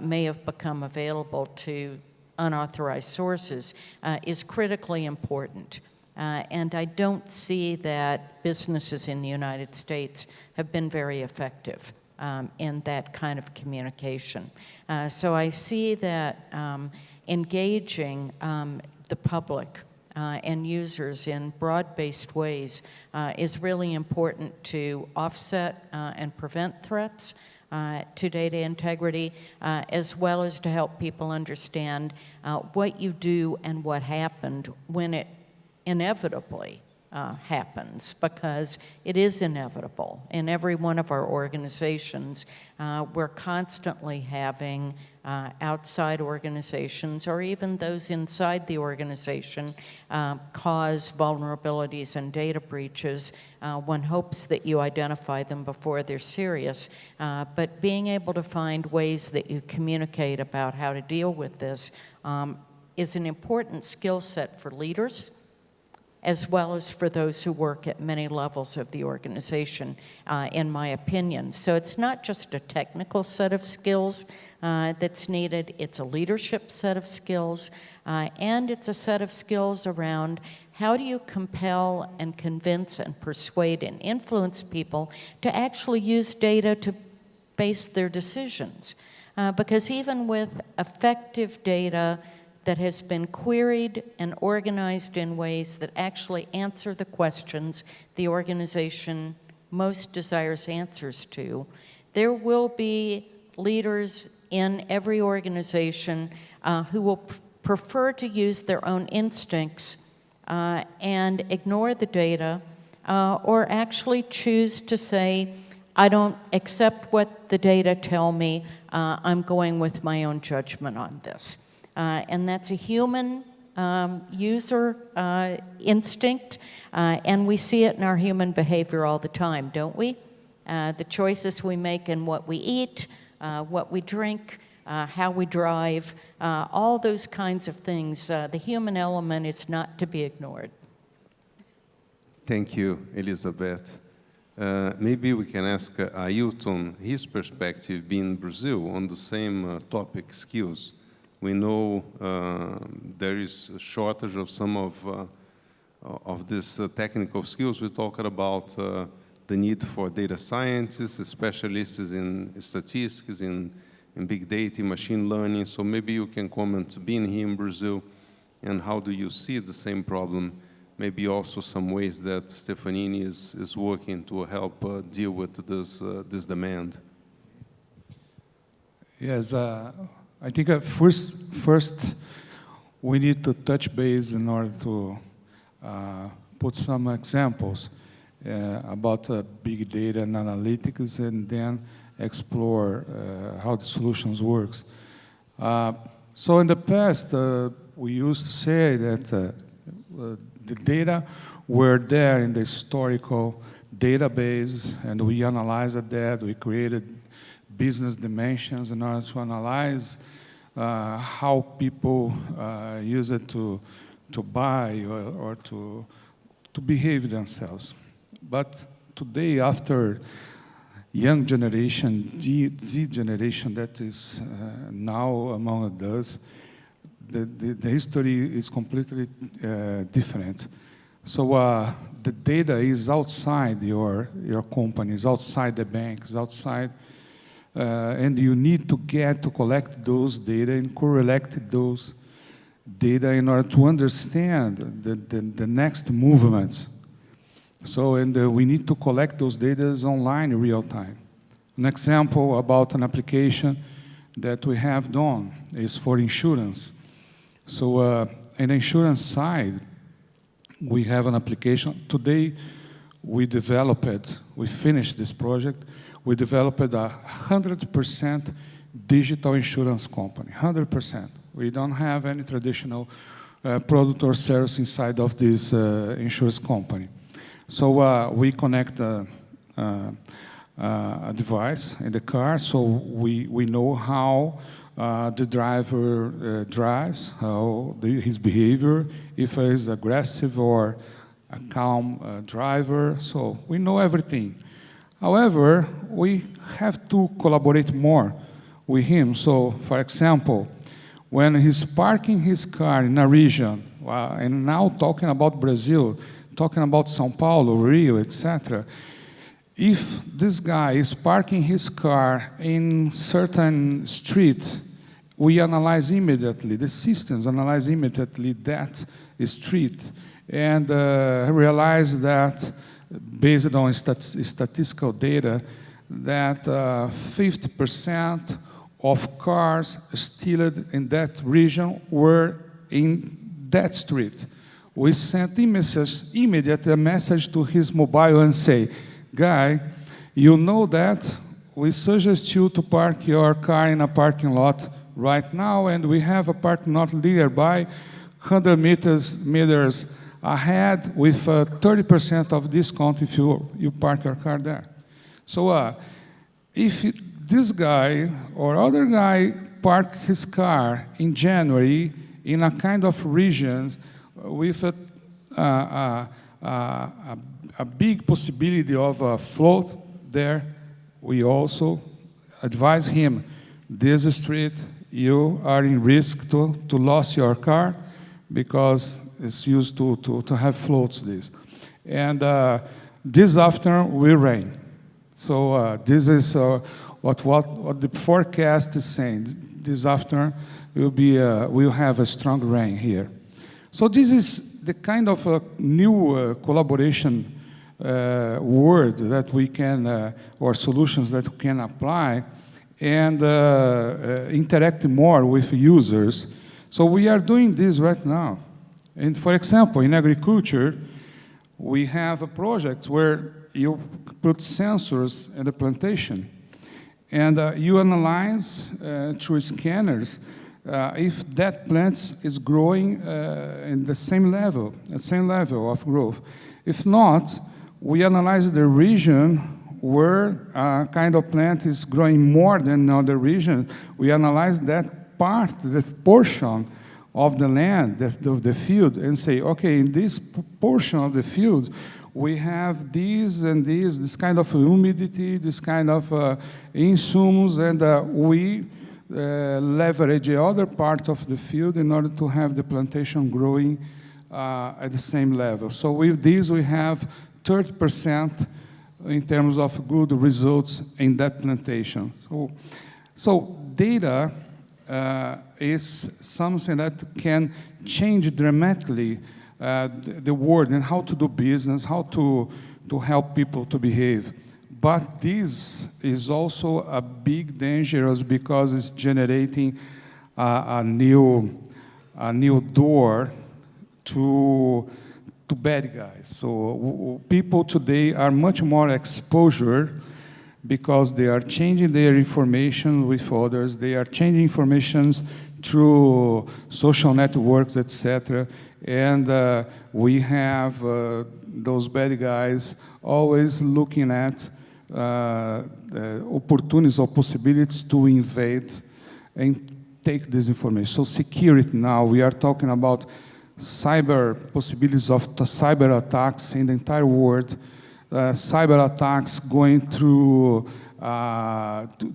may have become available to unauthorized sources is critically important. And I don't see that businesses in the United States have been very effective in that kind of communication. So I see that engaging the public and users in broad-based ways is really important to offset and prevent threats to data integrity, as well as to help people understand what you do and what happened when it inevitably happens, because it is inevitable. In every one of our organizations, we're constantly having outside organizations or even those inside the organization cause vulnerabilities and data breaches. One hopes that you identify them before they're serious, but being able to find ways that you communicate about how to deal with this is an important skill set for leaders, as well as for those who work at many levels of the organization, in my opinion. So it's not just a technical set of skills that's needed, it's a leadership set of skills, and it's a set of skills around how do you compel and convince and persuade and influence people to actually use data to base their decisions. Because even with effective data that has been queried and organized in ways that actually answer the questions the organization most desires answers to, there will be leaders in every organization who will prefer to use their own instincts and ignore the data, or actually choose to say, I don't accept what the data tell me, I'm going with my own judgment on this. And that's a human user instinct, and we see it in our human behavior all the time, don't we? The choices we make in what we eat, what we drink, how we drive, all those kinds of things. The human element is not to be ignored. Thank you, Elizabeth. Maybe we can ask Ailtom his perspective, being in Brazil, on the same topic, skills. We know there is a shortage of some of these technical skills. We talked about the need for data scientists, specialists in statistics, in big data, machine learning. So maybe you can comment, being here in Brazil, and how do you see the same problem? Maybe also some ways that Stefanini is working to help deal with this demand. Yes, I think first we need to touch base in order to put some examples about big data and analytics, and then explore how the solutions works. So in the past, we used to say that the data were there in the historical database, and we analyzed that. We created business dimensions in order to analyze how people use it to buy or to behave themselves. But today, after young generation, Z generation that is now among us, the history is completely different. So the data is outside your companies, outside the banks, outside, and you need to collect those data and correlate those data in order to understand the next movements. So, and we need to collect those data online in real time. An example about an application that we have done is for insurance. So, in the insurance side, we have an application. Today, we finished this project. We developed a 100% digital insurance company, 100%. We don't have any traditional product or service inside of this insurance company. So we connect a device in the car, so we know how the driver drives, how his behavior, if he's aggressive or a calm driver, so we know everything. However, we have to collaborate more with him. So, for example, when he's parking his car in a region, and now talking about Brazil, talking about São Paulo, Rio, etc., if this guy is parking his car in certain street, we analyze immediately, the systems analyze immediately that street, and realize that, based on statistical data, that 50% of cars stolen in that region were in that street. We sent immediately a message to his mobile and say, guy, you know that we suggest you to park your car in a parking lot right now, and we have a parking lot nearby, 100 meters ahead, with 30% of discount if you park your car there. So if this guy or other guy park his car in January in a kind of regions with a big possibility of a float there, we also advise him, this street, you are in risk to lose your car because it's used to have floats this. And this afternoon will rain. So this is what the forecast is saying. This afternoon we'll have a strong rain here. So this is the kind of new collaboration word that we can, or solutions that we can apply and interact more with users. So we are doing this right now. And for example, in agriculture, we have a project where you put sensors in the plantation, and you analyze through scanners if that plant is growing in the same level of growth. If not, we analyze the region where a kind of plant is growing more than another region. We analyze that part, the portion of the land, of the field, and say, okay, in this portion of the field, we have this kind of humidity, this kind of insumes, and we leverage the other part of the field in order to have the plantation growing at the same level. So with this, we have 30% in terms of good results in that plantation. So data is something that can change dramatically the world and how to do business, how to help people to behave. But this is also a big danger because it's generating a new door to bad guys. So people today are much more exposure because they are changing their information with others. They are changing information through social networks, etc. And we have those bad guys always looking at opportunities or possibilities to invade and take this information. So security now, we are talking about cyber possibilities of cyber attacks in the entire world, cyber attacks going through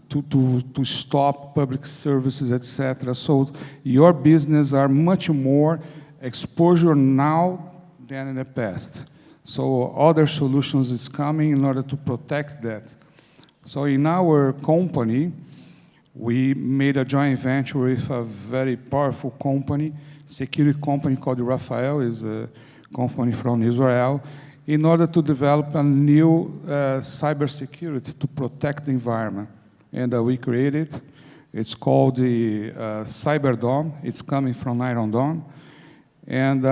to stop public services, etc. So your business are much more exposure now than in the past. So other solutions is coming in order to protect that. So in our company, we made a joint venture with a very powerful company, security company called Rafael, is a company from Israel, in order to develop a new cybersecurity to protect the environment. And we created, it's called the CyberDome. It's coming from Iron Dome. And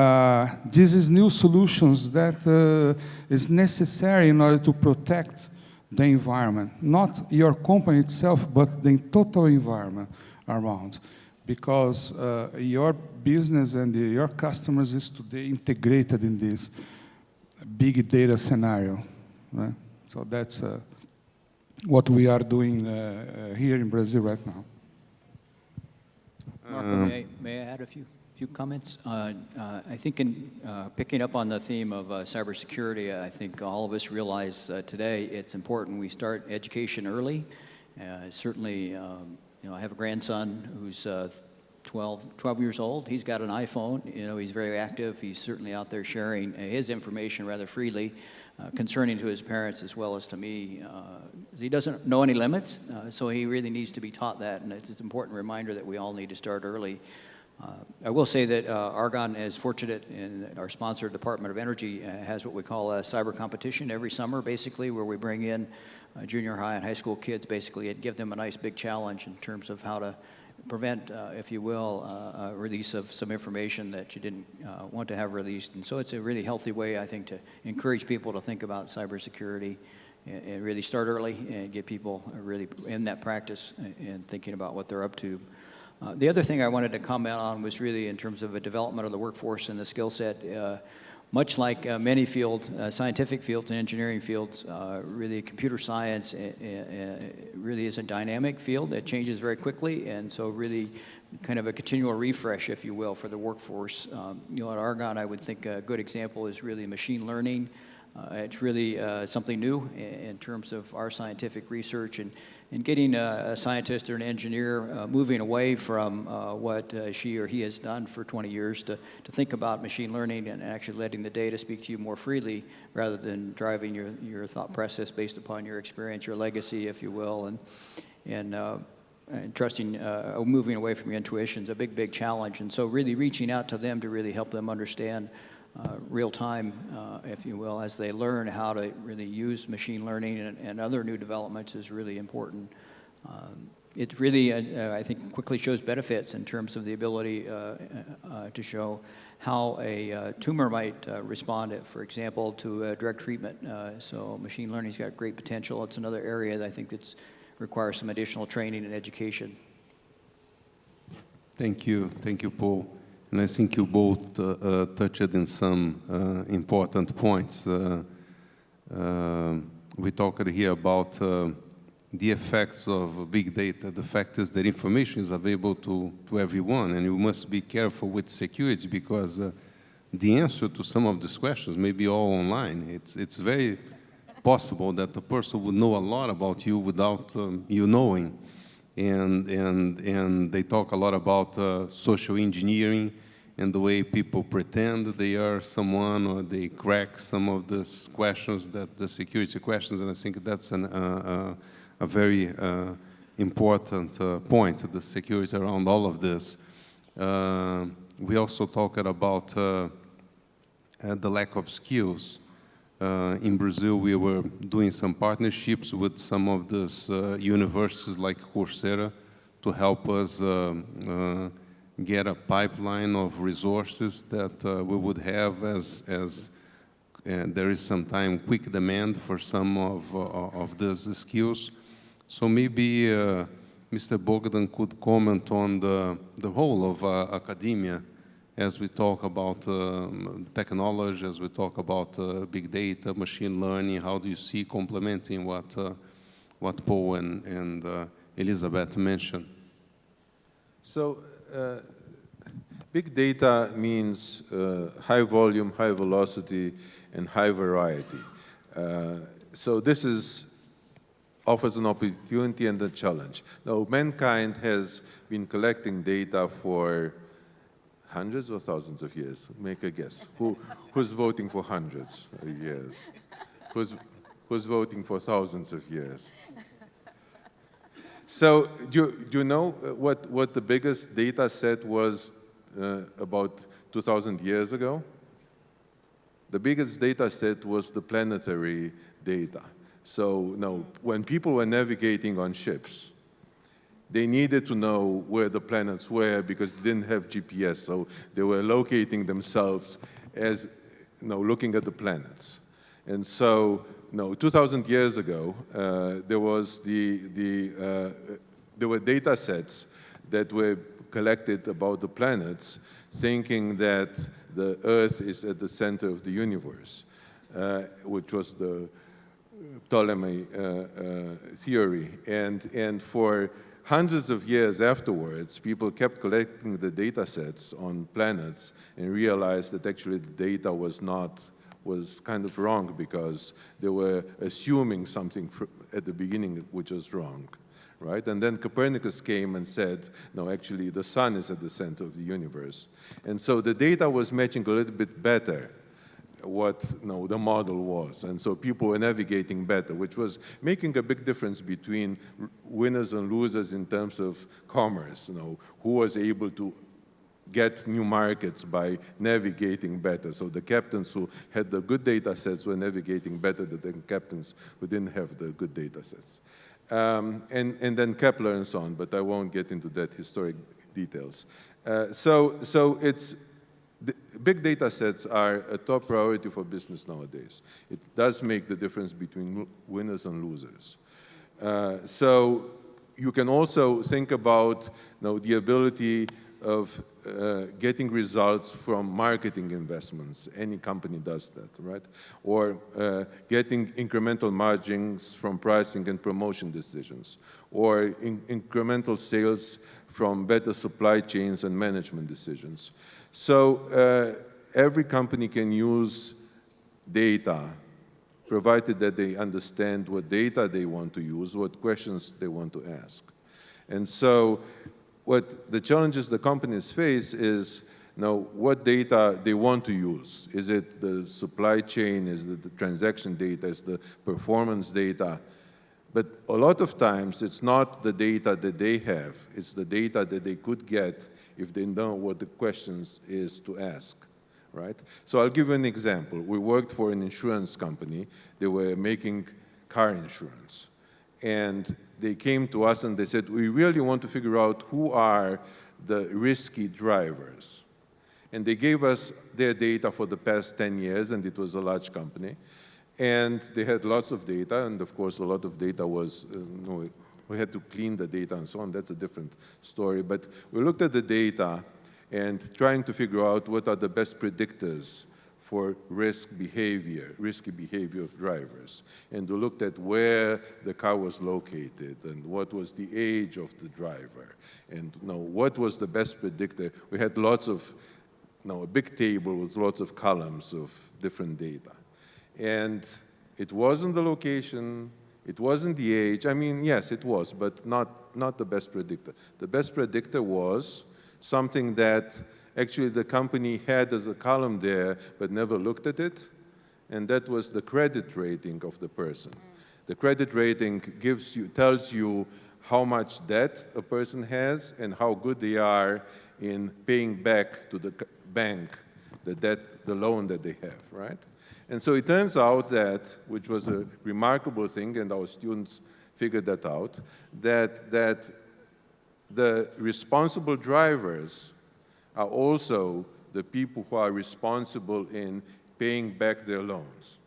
this is new solutions that is necessary in order to protect the environment, not your company itself, but the total environment around. Because your business and your customers is today integrated in this big data scenario. Right? So that's what we are doing here in Brazil right now. Marco, may I add a few comments? I think in picking up on the theme of cybersecurity, I think all of us realize today it's important we start education early. Certainly, you know, I have a grandson who's 12 years old. He's got an iPhone. You know, he's very active. He's certainly out there sharing his information rather freely, concerning to his parents as well as to me. He doesn't know any limits, so he really needs to be taught that, and it's an important reminder that we all need to start early. I will say that Argonne is fortunate in that our sponsor, Department of Energy, has what we call a cyber competition every summer, basically, where we bring in junior high and high school kids, basically, and give them a nice big challenge in terms of how to prevent, if you will, a release of some information that you didn't want to have released. And so it's a really healthy way, I think, to encourage people to think about cybersecurity and really start early and get people really in that practice and thinking about what they're up to. The other thing I wanted to comment on was really in terms of the development of the workforce and the skill set. Much like many fields, scientific fields and engineering fields, really computer science really is a dynamic field that changes very quickly, and so really kind of a continual refresh, if you will, for the workforce. You know, at Argonne, I would think a good example is really machine learning. It's really something new in terms of our scientific research, and getting a scientist or an engineer moving away from what she or he has done for 20 years to think about machine learning and actually letting the data speak to you more freely rather than driving your thought process based upon your experience, your legacy, if you will, and trusting, moving away from your intuition is a big challenge. And so really reaching out to them to really help them understand real time, if you will, as they learn how to really use machine learning and other new developments is really important. It really, I think, quickly shows benefits in terms of the ability to show how a tumor might respond, for example, to drug treatment. So machine learning's got great potential. It's another area that I think that requires some additional training and education. Thank you, Paul. And I think you both touched in some important points. We talked here about the effects of big data. The fact is that information is available to everyone, and you must be careful with security because the answer to some of these questions may be all online. It's very possible that the person would know a lot about you without you knowing. And they talk a lot about social engineering and the way people pretend they are someone or they crack some of these questions, that the security questions, and I think that's a very important point, the security around all of this. We also talked about the lack of skills. In Brazil, we were doing some partnerships with some of these universities like Worcester to help us get a pipeline of resources that we would have as there is sometimes quick demand for some of these skills. So maybe Mr. Bogdan could comment on the role of academia as we talk about technology, as we talk about big data, machine learning. How do you see complementing what Paul and Elizabeth mentioned? So big data means high volume, high velocity, and high variety. So this offers an opportunity and a challenge. Now, mankind has been collecting data for hundreds or thousands of years. Make a guess. Who's voting for hundreds of years? Who's voting for thousands of years? So do you know what the biggest data set was about 2,000 years ago? The biggest data set was the planetary data. So no, when people were navigating on ships, they needed to know where the planets were because they didn't have GPS, so they were locating themselves as looking at the planets. And so 2,000 years ago, there were data sets that were collected about the planets, thinking that the Earth is at the center of the universe, which was the Ptolemy theory. And for hundreds of years afterwards, people kept collecting the data sets on planets and realized that actually the data was kind of wrong because they were assuming something at the beginning which was wrong, right? And then Copernicus came and said, no, actually the sun is at the center of the universe. And so the data was matching a little bit better what the model was. And so people were navigating better, which was making a big difference between winners and losers in terms of commerce, who was able to get new markets by navigating better. So the captains who had the good data sets were navigating better than the captains who didn't have the good data sets. And then Kepler and so on, but I won't get into that historic details. So big data sets are a top priority for business nowadays. It does make the difference between winners and losers. So you can also think about the ability of getting results from marketing investments. Any company does that, right? Or getting incremental margins from pricing and promotion decisions, or incremental sales from better supply chains and management decisions. So every company can use data, provided that they understand what data they want to use, what questions they want to ask. And so what the challenges the companies face is what data they want to use. Is it the supply chain? Is it the transaction data? Is the performance data? But a lot of times, it's not the data that they have. It's the data that they could get if they know what the questions is to ask, right? So I'll give you an example. We worked for an insurance company. They were making car insurance. And they came to us and they said, we really want to figure out who are the risky drivers. And they gave us their data for the past 10 years, and it was a large company. And they had lots of data, and of course, a lot of data was, we had to clean the data and so on. That's a different story. But we looked at the data and trying to figure out what are the best predictors for risky behavior of drivers. And we looked at where the car was located and what was the age of the driver and what was the best predictor. We had lots of, a big table with lots of columns of different data. And it wasn't the location, it wasn't the age. I mean, yes, it was, but not the best predictor. The best predictor was something that actually the company had as a column there, but never looked at it, and that was the credit rating of the person. The credit rating tells you how much debt a person has and how good they are in paying back to the bank the loan that they have, right? And so it turns out that, which was a remarkable thing, and our students figured that out, that the responsible drivers are also the people who are responsible in paying back their loans,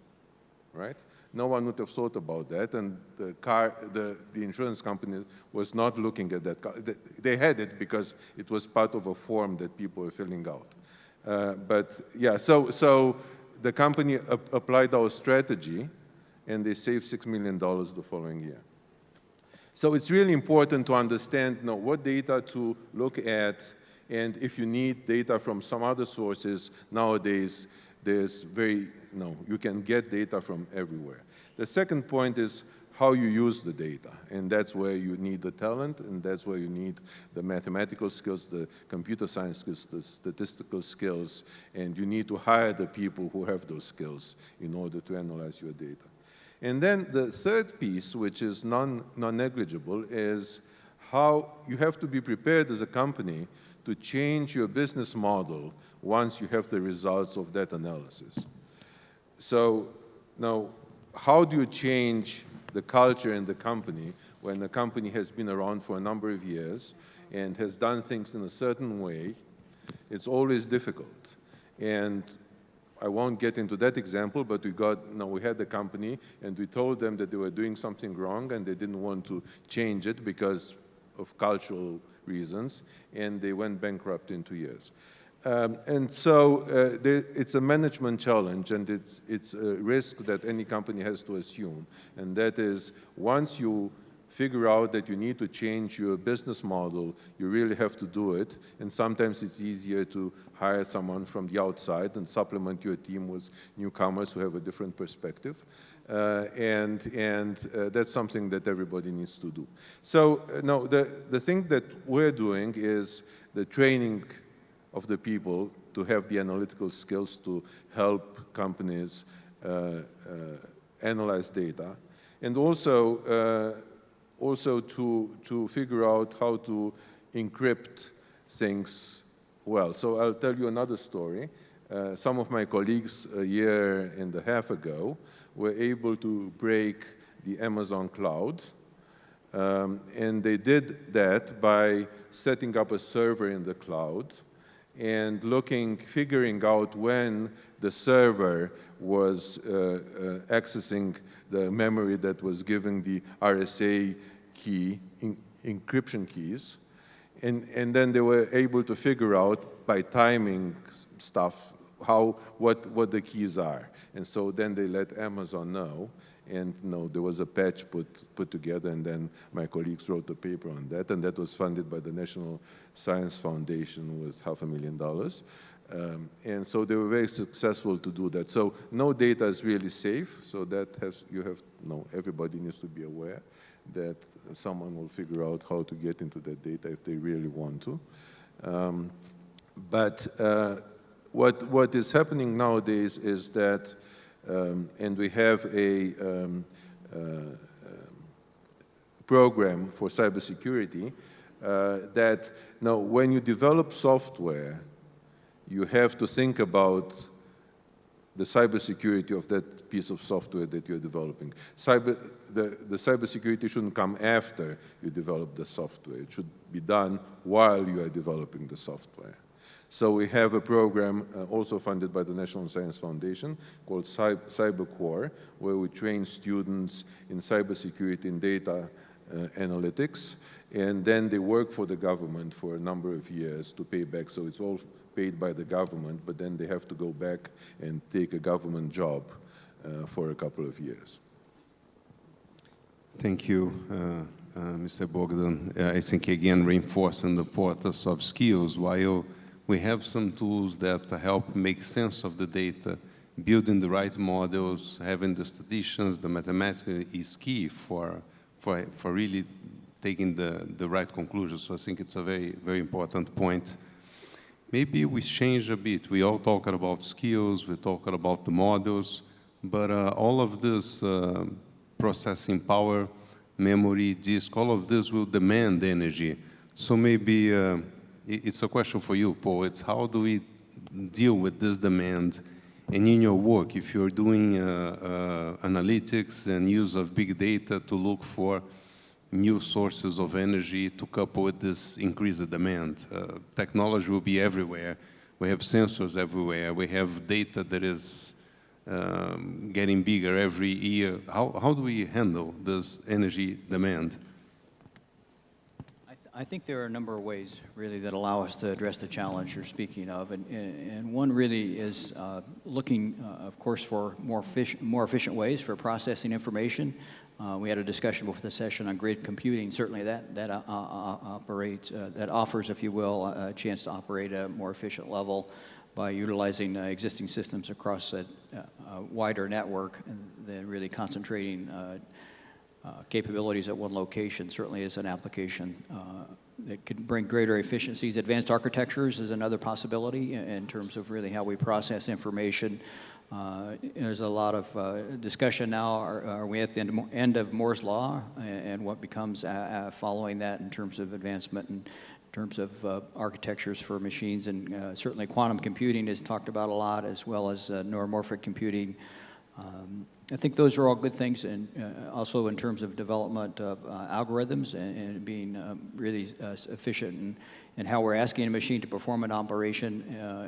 right? No one would have thought about that, and the insurance company was not looking at that. They had it because it was part of a form that people were filling out. But yeah, so the company applied our strategy, and they saved $6 million the following year. So it's really important to understand what data to look at, and if you need data from some other sources, nowadays there's you can get data from everywhere. The second point is how you use the data, and that's where you need the talent, and that's where you need the mathematical skills, the computer science skills, the statistical skills, and you need to hire the people who have those skills in order to analyze your data. And then the third piece, which is non-negligible, is how you have to be prepared as a company to change your business model once you have the results of that analysis. So now, how do you change the culture in the company when the company has been around for a number of years and has done things in a certain way? It's always difficult. And I won't get into that example, but we had the company and we told them that they were doing something wrong and they didn't want to change it because of cultural reasons, and they went bankrupt in 2 years. And so it's a management challenge, and it's a risk that any company has to assume. And that is, once you figure out that you need to change your business model, you really have to do it. And sometimes it's easier to hire someone from the outside and supplement your team with newcomers who have a different perspective. And that's something that everybody needs to do. So now the thing that we're doing is the training of the people to have the analytical skills to help companies analyze data, and also to figure out how to encrypt things well. So I'll tell you another story. Some of my colleagues a year and a half ago were able to break the Amazon cloud. And they did that by setting up a server in the cloud and figuring out when the server was accessing the memory that was giving the RSA key, encryption keys. And then they were able to figure out by timing stuff what the keys are. And so then they let Amazon know. And there was a patch put together, and then my colleagues wrote a paper on that, and that was funded by the National Science Foundation with $500,000. And so they were very successful to do that. So no data is really safe, so that everybody needs to be aware that someone will figure out how to get into that data if they really want to. But what is happening nowadays is that and we have a program for cybersecurity that when you develop software, you have to think about the cybersecurity of that piece of software that you're developing. The cybersecurity shouldn't come after you develop the software. It should be done while you are developing the software. So we have a program also funded by the National Science Foundation called CyberCore, where we train students in cybersecurity and data analytics, and then they work for the government for a number of years to pay back. So it's all paid by the government, but then they have to go back and take a government job for a couple of years. Thank you, Mr. Bogdan. I think, again, reinforcing the importance of skills, while we have some tools that help make sense of the data, building the right models, having the statisticians, the mathematics is key for really taking the right conclusions. So I think it's a very, very important point. Maybe we change a bit. We all talk about skills, we talk about the models, but all of this processing power, memory, disk, all of this will demand energy. So maybe it's a question for you, Paul. It's how do we deal with this demand? And in your work, if you're doing analytics and use of big data to look for new sources of energy to couple with this increased demand, technology will be everywhere. We have sensors everywhere. We have data that is getting bigger every year. How do we handle this energy demand? I think there are a number of ways, really, that allow us to address the challenge you're speaking of. And one really is looking, of course, for more efficient ways for processing information. We had a discussion before the session on grid computing. Certainly that offers, if you will, a chance to operate at a more efficient level by utilizing existing systems across a wider network than really concentrating capabilities at one location. Certainly is an application that could bring greater efficiencies. Advanced architectures is another possibility in terms of really how we process information. There's a lot of discussion now. Are we at the end of Moore's Law and what becomes following that in terms of advancement and in terms of architectures for machines? And certainly quantum computing is talked about a lot, as well as neuromorphic computing. I think those are all good things, and also in terms of development of algorithms and being really efficient in how we're asking a machine to perform an operation.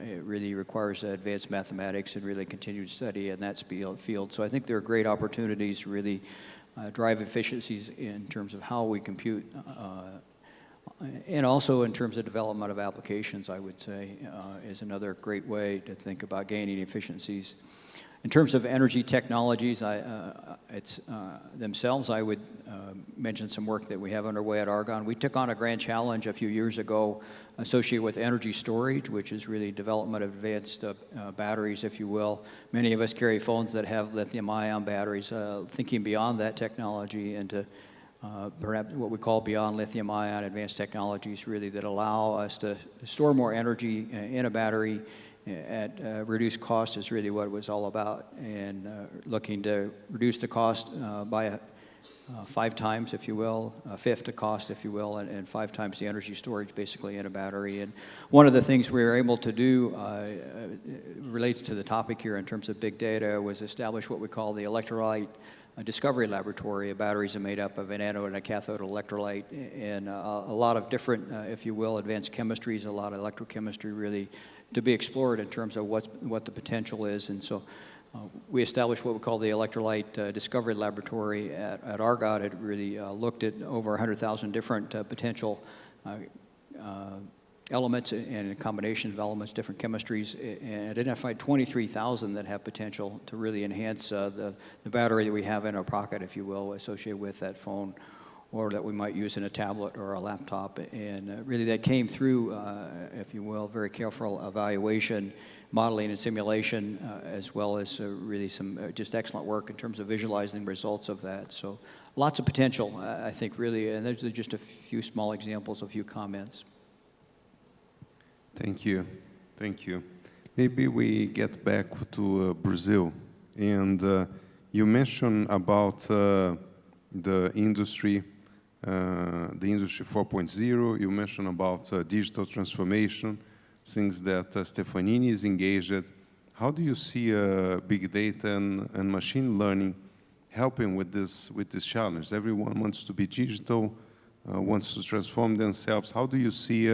It really requires advanced mathematics and really continued study in that field. So I think there are great opportunities to really drive efficiencies in terms of how we compute, and also in terms of development of applications, I would say, is another great way to think about gaining efficiencies. In terms of energy technologies, themselves, I would mention some work that we have underway at Argonne. We took on a grand challenge a few years ago associated with energy storage, which is really development of advanced batteries, if you will. Many of us carry phones that have lithium-ion batteries. Thinking beyond that technology into perhaps what we call beyond lithium-ion advanced technologies, really that allow us to store more energy in a battery at reduced cost is really what it was all about, and looking to reduce the cost by 5 times, if you will, a fifth the cost, if you will, and 5 times the energy storage basically in a battery. And one of the things we were able to do relates to the topic here in terms of big data was establish what we call the electrolyte discovery laboratory. Batteries are made up of an anode and a cathode electrolyte, and a lot of different, if you will, advanced chemistries, a lot of electrochemistry really to be explored in terms of what the potential is. And so we established what we call the Electrolyte Discovery Laboratory at Argonne. It really looked at over 100,000 different potential elements and a combination of elements, different chemistries, and identified 23,000 that have potential to really enhance the battery that we have in our pocket, if you will, associated with that phone, or that we might use in a tablet or a laptop. And really that came through, if you will, very careful evaluation, modeling and simulation, as well as really some just excellent work in terms of visualizing the results of that. So lots of potential, I think, really, and those are just a few small examples, a few comments. Thank you. Thank you. Maybe we get back to Brazil. And you mentioned about the industry 4.0, you mentioned about digital transformation, things that Stefanini is engaged in. How do you see big data and machine learning helping with this challenge? Everyone wants to be digital, wants to transform themselves. How do you see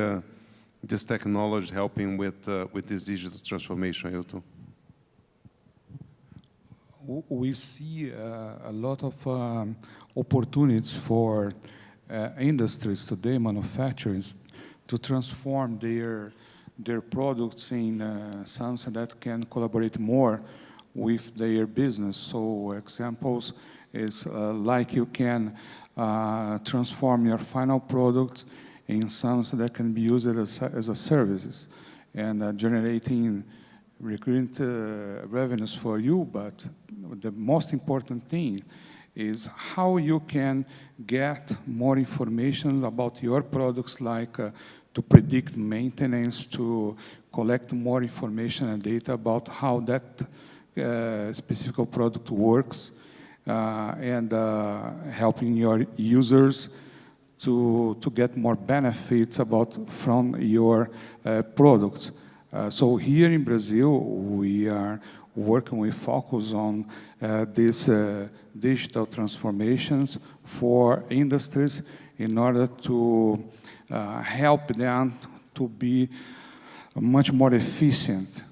this technology helping with this digital transformation, Ailtom? We see a lot of opportunities for industries today, manufacturers, to transform their products in something that can collaborate more with their business. So examples is like you can transform your final product in something that can be used as a services and generating recurrent revenues for you. But the most important thing is how you can get more information about your products, like to predict maintenance, to collect more information and data about how that specific product works, and helping your users to get more benefits from your products. So here in Brazil, we are working with focus on these digital transformations for industries in order to help them to be much more efficient.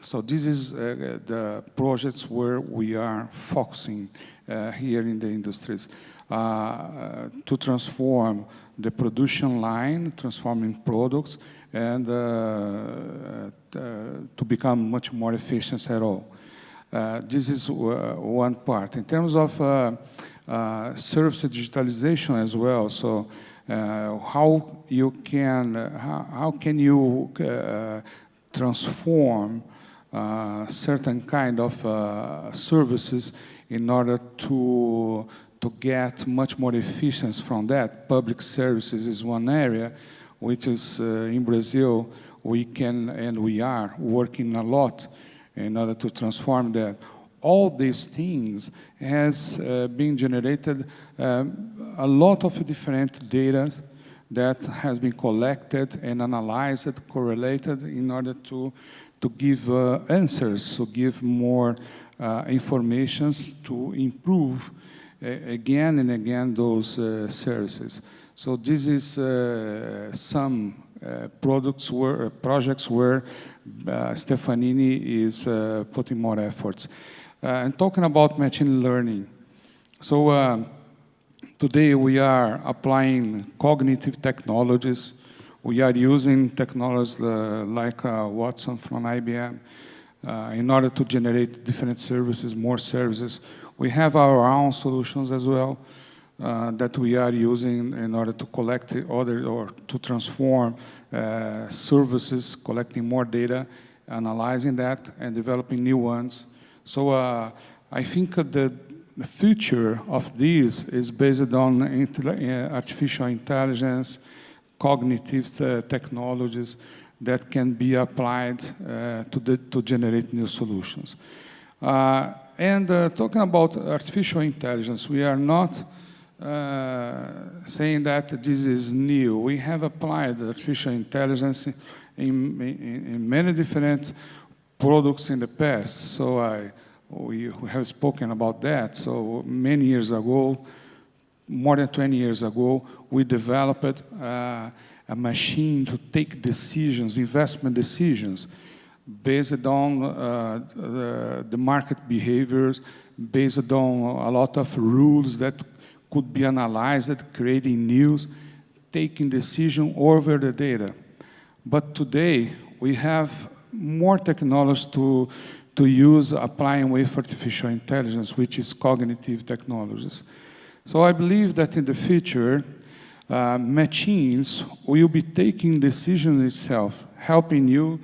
So this is the projects where we are focusing here in the industries. to transform the production line, transforming products, and to become much more efficient at all. This is one part. In terms of service digitalization as well, so how can you transform certain kind of services in order to get much more efficiency from that? Public services is one area, which is in Brazil, we can and we are working a lot in order to transform that. All these things has been generated a lot of different data that has been collected and analyzed, correlated in order to give answers, to give more informations to improve again and again those services. So this is some projects where Stefanini is putting more efforts. And talking about machine learning. So today we are applying cognitive technologies. We are using technologies like Watson from IBM in order to generate different services, more services. We have our own solutions as well that we are using in order to collect other or to transform services, collecting more data, analyzing that, and developing new ones. So I think the future of this is based on artificial intelligence, cognitive technologies that can be applied to generate new solutions. And talking about artificial intelligence, we are not saying that this is new. We have applied artificial intelligence in many different products in the past. So we have spoken about that. So many years ago, more than 20 years ago, we developed a machine to take decisions, investment decisions, based on the market behaviors, based on a lot of rules that could be analyzed, creating news, taking decision over the data. But today, we have more technology to use applying with artificial intelligence, which is cognitive technologies. So I believe that in the future, machines will be taking decisions itself, helping you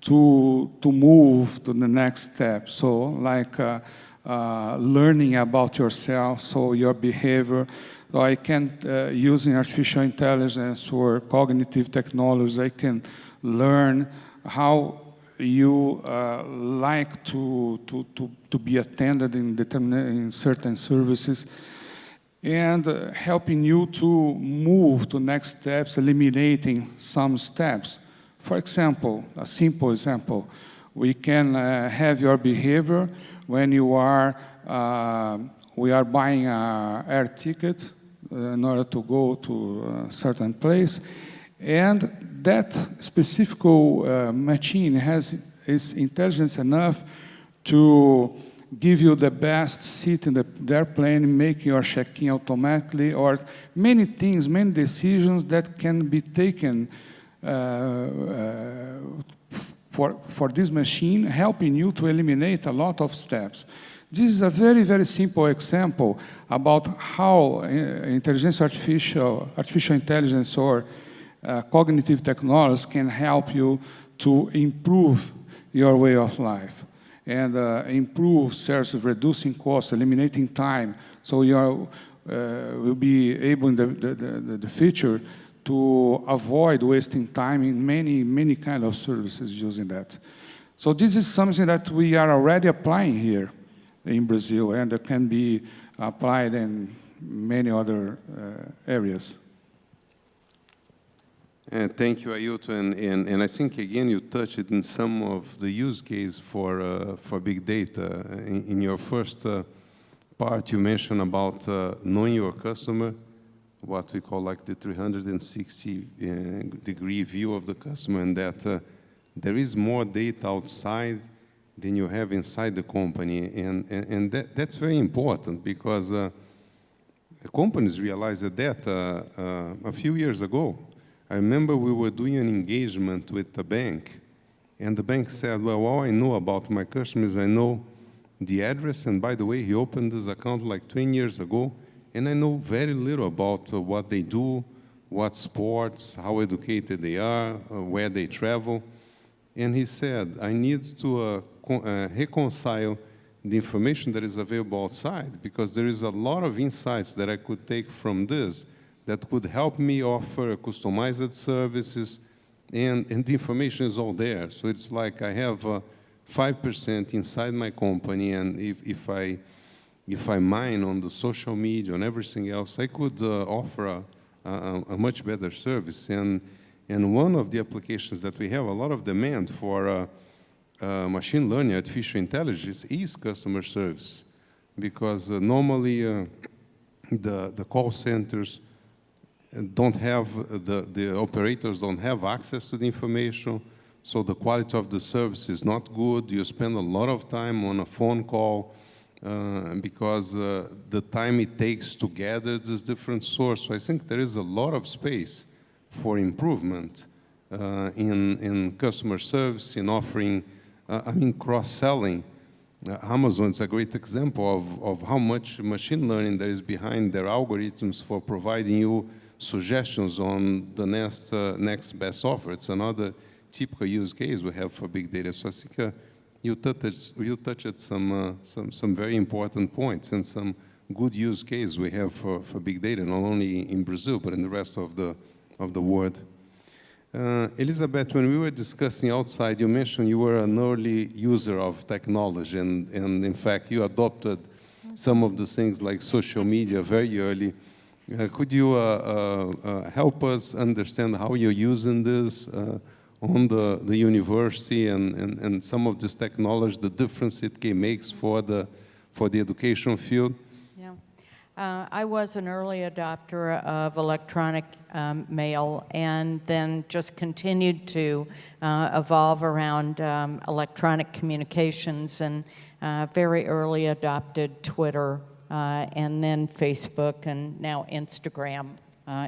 to move to the next step. So like learning about yourself, so your behavior. So I can, using artificial intelligence or cognitive technologies, I can learn how you like to be attended in certain services, and helping you to move to next steps, eliminating some steps. For example, a simple example, we can have your behavior when you are, we are buying an air ticket in order to go to a certain place, and that specific machine is intelligence enough to give you the best seat in the airplane, make your check-in automatically, or many things, many decisions that can be taken for this machine, helping you to eliminate a lot of steps. This is a very, very simple example about how artificial intelligence or cognitive technologies can help you to improve your way of life and improve services, reducing costs, eliminating time. So you will be able in the future to avoid wasting time in many kind of services using that. So this is something that we are already applying here in Brazil, and that can be applied in many other areas. Thank you, Ailton. And I think, again, you touched in some of the use case for big data. In your first part, you mentioned about knowing your customer, what we call like the 360-degree view of the customer, and that there is more data outside than you have inside the company. And that's very important, because companies realized that a few years ago. I remember we were doing an engagement with the bank, and the bank said, well, all I know about my customers, I know the address, and by the way, he opened this account like 20 years ago, and I know very little about what they do, what sports, how educated they are, where they travel. And he said, I need to reconcile the information that is available outside, because there is a lot of insights that I could take from this that could help me offer customized services, and the information is all there. So it's like I have 5% inside my company, and if I mine on the social media and everything else, I could offer a much better service. And one of the applications that we have a lot of demand for machine learning, artificial intelligence, is customer service, because normally the call centers don't have, the operators don't have access to the information, so the quality of the service is not good. You spend a lot of time on a phone call because the time it takes to gather this different source. So I think there is a lot of space for improvement in customer service, in offering, cross-selling. Amazon is a great example of how much machine learning there is behind their algorithms for providing you suggestions on the next best offer. It's another typical use case we have for big data. So I think you touched some very important points and some good use case we have for big data, not only in Brazil, but in the rest of the world. Elizabeth, when we were discussing outside, you mentioned you were an early user of technology, and in fact, you adopted some of the things like social media very early. Could you help us understand how you're using this on the university and some of this technology, the difference it makes for the education field? Yeah. I was an early adopter of electronic mail, and then just continued to evolve around electronic communications, and very early adopted Twitter, and then Facebook, and now Instagram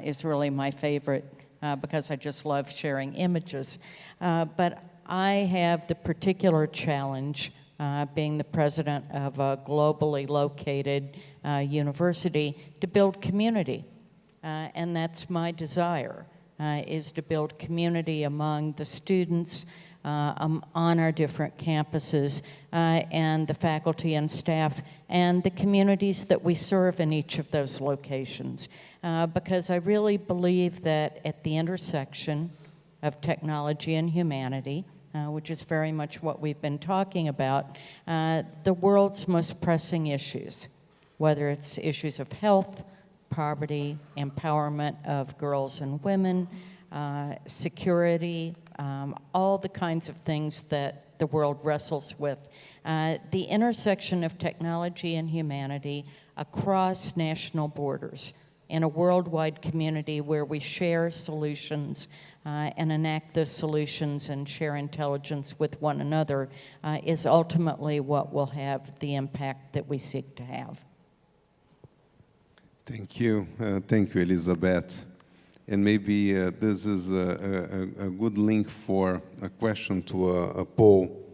is really my favorite because I just love sharing images. But I have the particular challenge, being the president of a globally located university, to build community. And that's my desire, is to build community among the students on our different campuses, and the faculty and staff, and the communities that we serve in each of those locations. Because I really believe that at the intersection of technology and humanity, which is very much what we've been talking about, the world's most pressing issues, whether it's issues of health, poverty, empowerment of girls and women, security, all the kinds of things that the world wrestles with. The intersection of technology and humanity across national borders in a worldwide community where we share solutions and enact those solutions and share intelligence with one another is ultimately what will have the impact that we seek to have. Thank you, Elizabeth. And maybe this is a good link for a question to a poll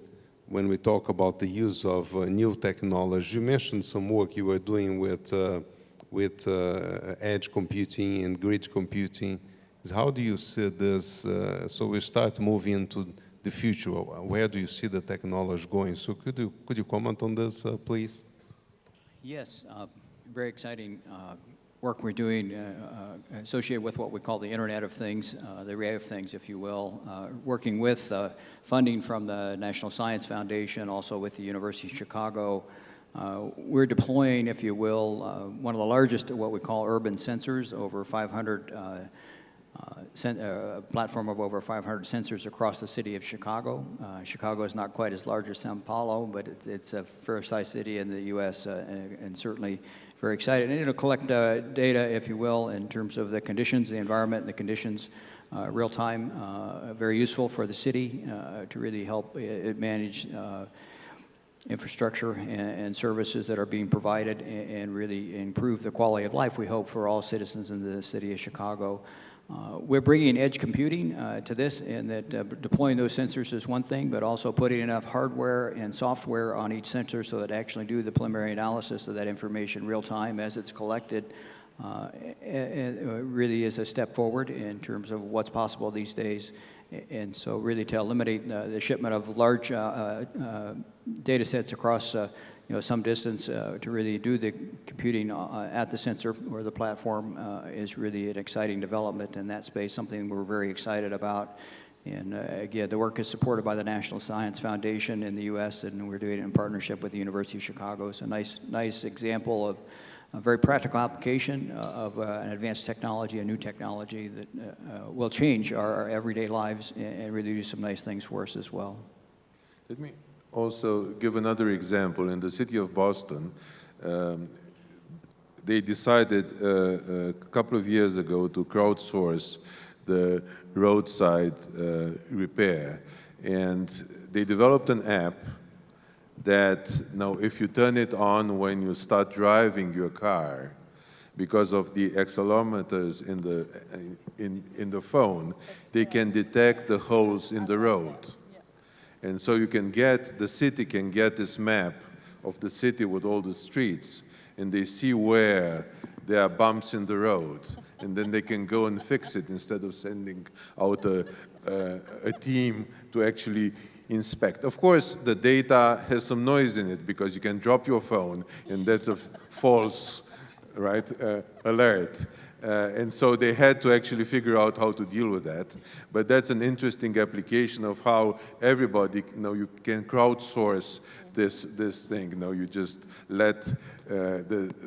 when we talk about the use of new technology. You mentioned some work you were doing with edge computing and grid computing. How do you see this? So we start moving into the future. Where do you see the technology going? So could you comment on this, please? Yes, very exciting work we're doing associated with what we call the Internet of Things, the Array of Things, if you will, working with funding from the National Science Foundation, also with the University of Chicago. We're deploying, if you will, one of the largest, what we call urban sensors, over 500, platform of over 500 sensors across the city of Chicago. Chicago is not quite as large as Sao Paulo, but it's a fair-sized city in the U.S. And certainly very excited. And it'll collect data, if you will, in terms of the conditions, the environment, and the conditions, real time, very useful for the city to really help it manage infrastructure and services that are being provided and really improve the quality of life, we hope, for all citizens in the city of Chicago. We're bringing edge computing to this, and that deploying those sensors is one thing, but also putting enough hardware and software on each sensor so that it actually do the preliminary analysis of that information real time as it's collected. It really is a step forward in terms of what's possible these days. And so really to eliminate the shipment of large data sets across some distance to really do the computing at the sensor or the platform is really an exciting development in that space, something we're very excited about. And again, the work is supported by the National Science Foundation in the U.S., and we're doing it in partnership with the University of Chicago. It's a nice example of a very practical application of an advanced technology, a new technology that will change our everyday lives and really do some nice things for us as well. Let me also give another example. In the city of Boston, they decided a couple of years ago to crowdsource the roadside repair. And they developed an app that now if you turn it on when you start driving your car, because of the accelerometers in the phone, they can detect the holes in the road. And so you can get, the city can get this map of the city with all the streets, and they see where there are bumps in the road, and then they can go and fix it instead of sending out a team to actually inspect. Of course, the data has some noise in it because you can drop your phone and that's a false, right, alert. And so they had to actually figure out how to deal with that. But that's an interesting application of how everybody, you can crowdsource this thing. You just let the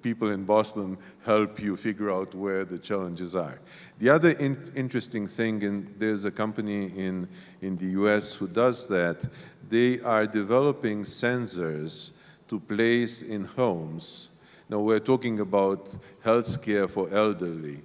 people in Boston help you figure out where the challenges are. The other interesting thing, and there's a company in the US who does that, they are developing sensors to place in homes. Now we're talking about healthcare for elderly.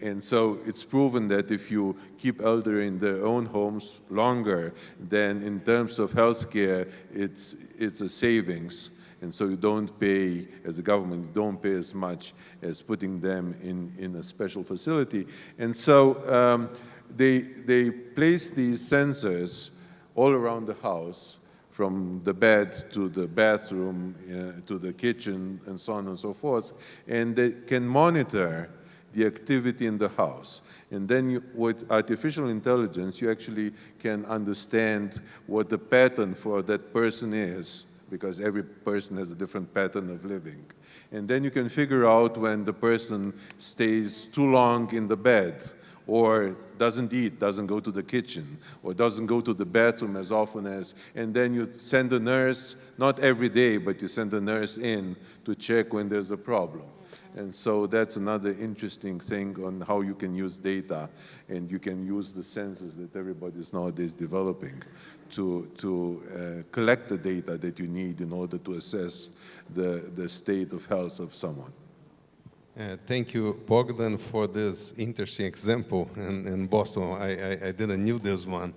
And so it's proven that if you keep elderly in their own homes longer, then in terms of healthcare, it's a savings. And so you don't pay, as a government, you don't pay as much as putting them in a special facility. And so they place these sensors all around the house, from the bed to the bathroom, to the kitchen, and so on and so forth. And they can monitor the activity in the house. And then with artificial intelligence, you actually can understand what the pattern for that person is, because every person has a different pattern of living. And then you can figure out when the person stays too long in the bed, or doesn't eat, doesn't go to the kitchen, or doesn't go to the bathroom as often as, and then you send a nurse, not every day, but you send a nurse in to check when there's a problem. And so that's another interesting thing on how you can use data, and you can use the sensors that everybody's nowadays developing to collect the data that you need in order to assess the state of health of someone. Thank you, Bogdan, for this interesting example in Boston. I didn't know this one.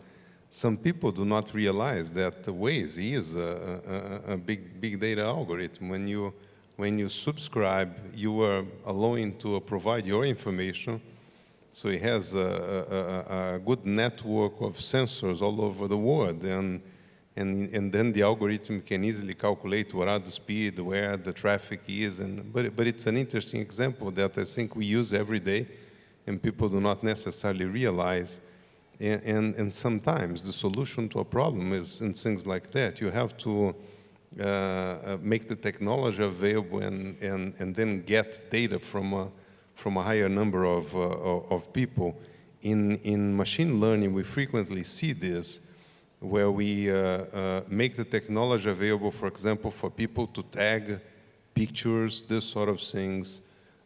Some people do not realize that Waze is a big data algorithm. When you subscribe, you are allowing to provide your information. So it has a good network of sensors all over the world. And then the algorithm can easily calculate what are the speed, where the traffic is. But it's an interesting example that I think we use every day, and people do not necessarily realize. And sometimes the solution to a problem is in things like that. You have to make the technology available and then get data from a higher number of people. In machine learning, we frequently see this, where we make the technology available, for example, for people to tag pictures, this sort of things,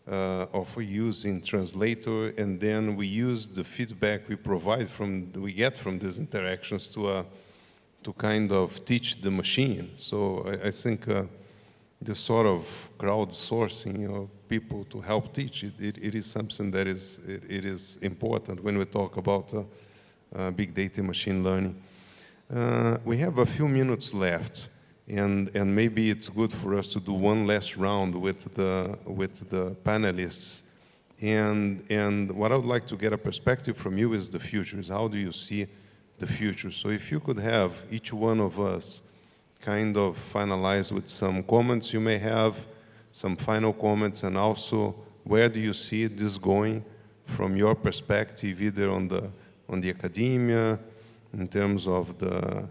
or for use in translator, and then we use the feedback we get from these interactions to kind of teach the machine. So I think this sort of crowdsourcing of people to help teach, it is something that it is important when we talk about big data machine learning. We have a few minutes left, and maybe it's good for us to do one last round with the panelists. And what I would like to get a perspective from you is the future. Is how do you see the future? So if you could have each one of us kind of finalize with some comments you may have, some final comments, and also where do you see this going from your perspective, either on the academia, in terms of the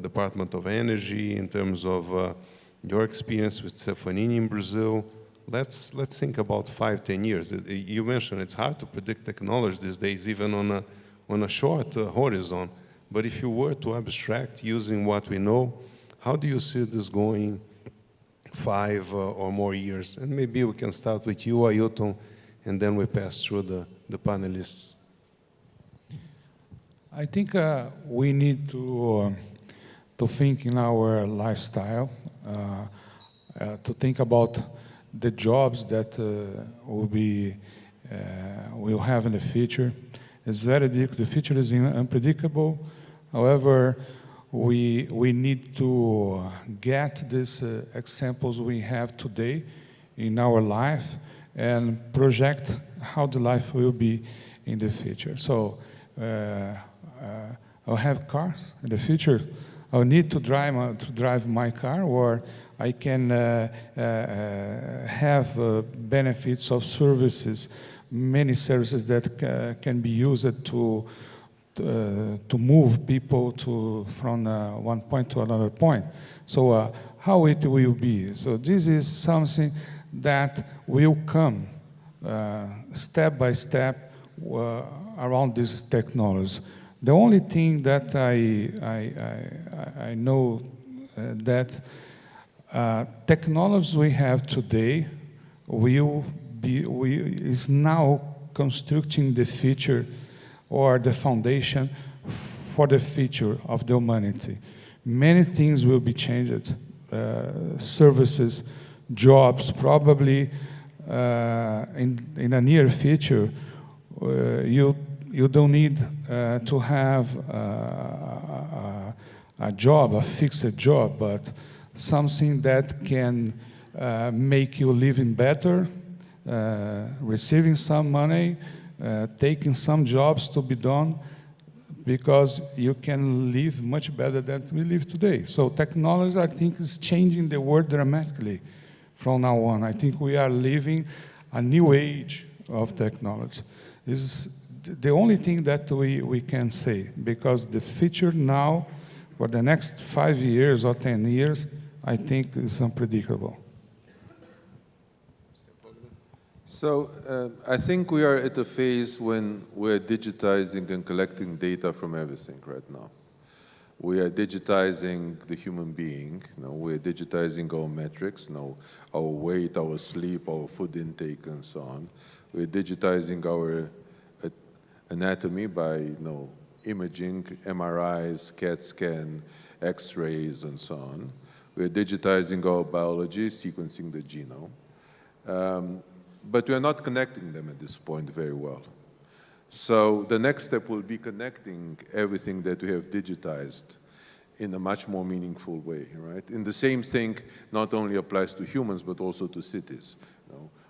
Department of Energy, in terms of your experience with Stefanini in Brazil. Let's think about 5-10 years. You mentioned it's hard to predict technology these days, even on a short horizon. But if you were to abstract using what we know, how do you see this going 5 or more years? And maybe we can start with you, Ailtom, and then we pass through the panelists. I think we need to think in our lifestyle, to think about the jobs that we'll have in the future. It's very difficult. The future is unpredictable. However, we need to get these examples we have today in our life and project how the life will be in the future. So I'll have cars in the future. I'll need to drive my car, or I can have benefits of services, many services that can be used to move people from one point to another point. So how it will be. So this is something that will come step by step around this technology. The only thing that I know that technology we have today is now constructing the future or the foundation for the future of the humanity. Many things will be changed. Services, jobs, probably in a near future, you don't need to have a job, a fixed job, but something that can make you living better, receiving some money, taking some jobs to be done, because you can live much better than we live today. So technology, I think, is changing the world dramatically from now on. I think we are living a new age of technology. This is the only thing that we can say, because the future now, for the next 5 years or 10 years, I think is unpredictable. So I think we are at a phase when we're digitizing and collecting data from everything right now. We are digitizing the human being. We're digitizing our metrics, our weight, our sleep, our food intake, and so on. We're digitizing our anatomy by imaging, MRIs, CAT scan, X-rays, and so on. We're digitizing our biology, sequencing the genome. But we are not connecting them at this point very well. So the next step will be connecting everything that we have digitized in a much more meaningful way, right? And the same thing not only applies to humans, but also to cities.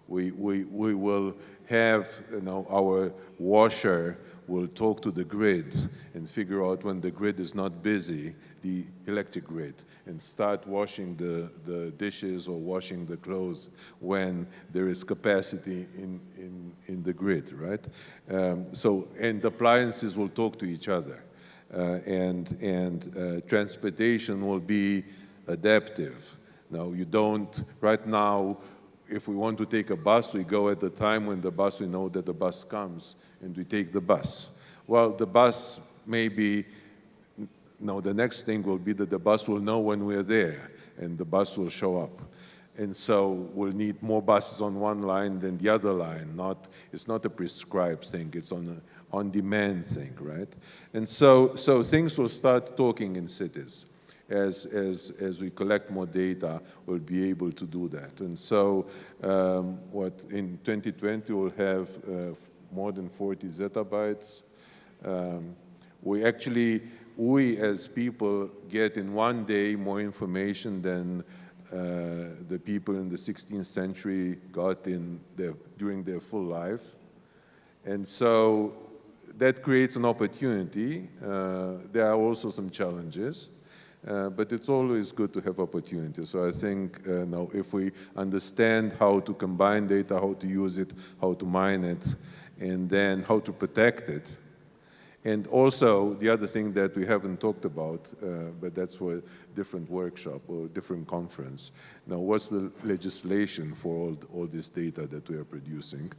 We will have, our washer will talk to the grid and figure out when the grid is not busy, the electric grid, and start washing the dishes or washing the clothes when there is capacity in the grid, right? And appliances will talk to each other. And transportation will be adaptive. Now, you don't, right now, if we want to take a bus, we go at the time when the bus, we know that the bus comes, and we take the bus. Well, the bus maybe, the next thing will be that the bus will know when we're there, and the bus will show up. And so we'll need more buses on one line than the other line. It's not a prescribed thing, it's an on-demand thing, right? And so things will start talking in cities. As we collect more data, we'll be able to do that. And so in 2020, we'll have more than 40 zettabytes. we as people get in one day more information than the people in the 16th century got during their full life. And so that creates an opportunity. There are also some challenges, but it's always good to have opportunities. So I think now if we understand how to combine data, how to use it, how to mine it, and then how to protect it. And also the other thing that we haven't talked about, but that's for a different workshop or different conference. Now, what's the legislation for all this data that we are producing?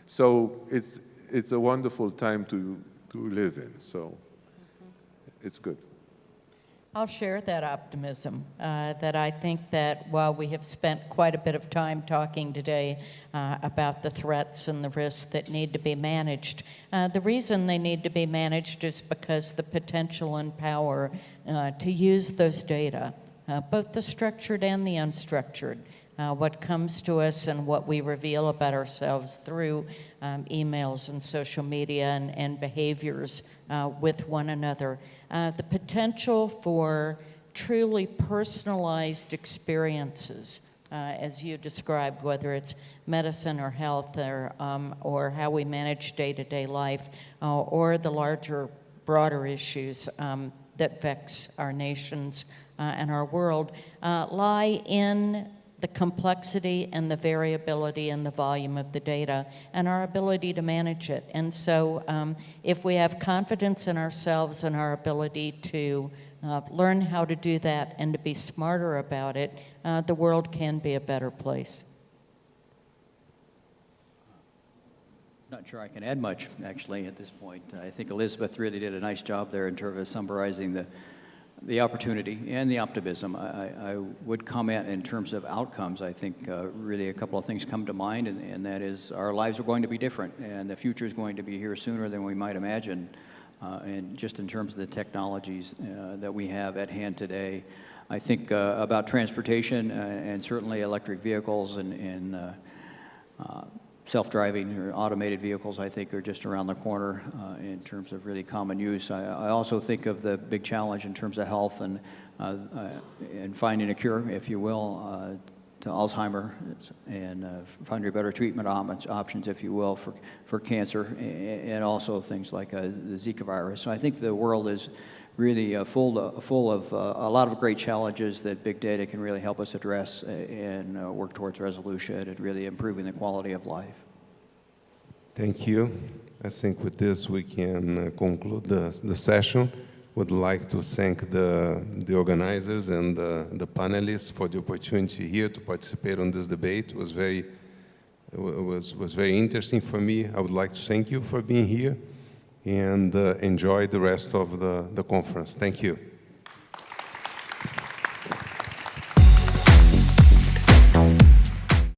So it's a wonderful time to live in, so it's good. I'll share that optimism, that I think that while we have spent quite a bit of time talking today about the threats and the risks that need to be managed, the reason they need to be managed is because the potential and power to use those data, both the structured and the unstructured, what comes to us and what we reveal about ourselves through emails and social media and behaviors with one another. The potential for truly personalized experiences, as you described, whether it's medicine or health or how we manage day-to-day life, or the larger, broader issues that vex our nations and our world, lie in the complexity and the variability and the volume of the data and our ability to manage it. And so if we have confidence in ourselves and our ability to learn how to do that and to be smarter about it, the world can be a better place. Not sure I can add much, actually, at this point. I think Elizabeth really did a nice job there in terms of summarizing the opportunity and the optimism. I would comment in terms of outcomes. I think really a couple of things come to mind, and that is our lives are going to be different, and the future is going to be here sooner than we might imagine. And just in terms of the technologies that we have at hand today, I think about transportation and certainly electric vehicles and self-driving or automated vehicles, I think, are just around the corner in terms of really common use. I also think of the big challenge in terms of health and finding a cure, if you will, to Alzheimer and finding better treatment options, if you will, for cancer, and also things like the Zika virus. So I think the world is really full of a lot of great challenges that big data can really help us address and work towards resolution and really improving the quality of life. Thank you. I think with this we can conclude the session. Would like to thank the organizers and the panelists for the opportunity here to participate on this debate. It was very interesting for me. I would like to thank you for being here and enjoy the rest of the conference. Thank you.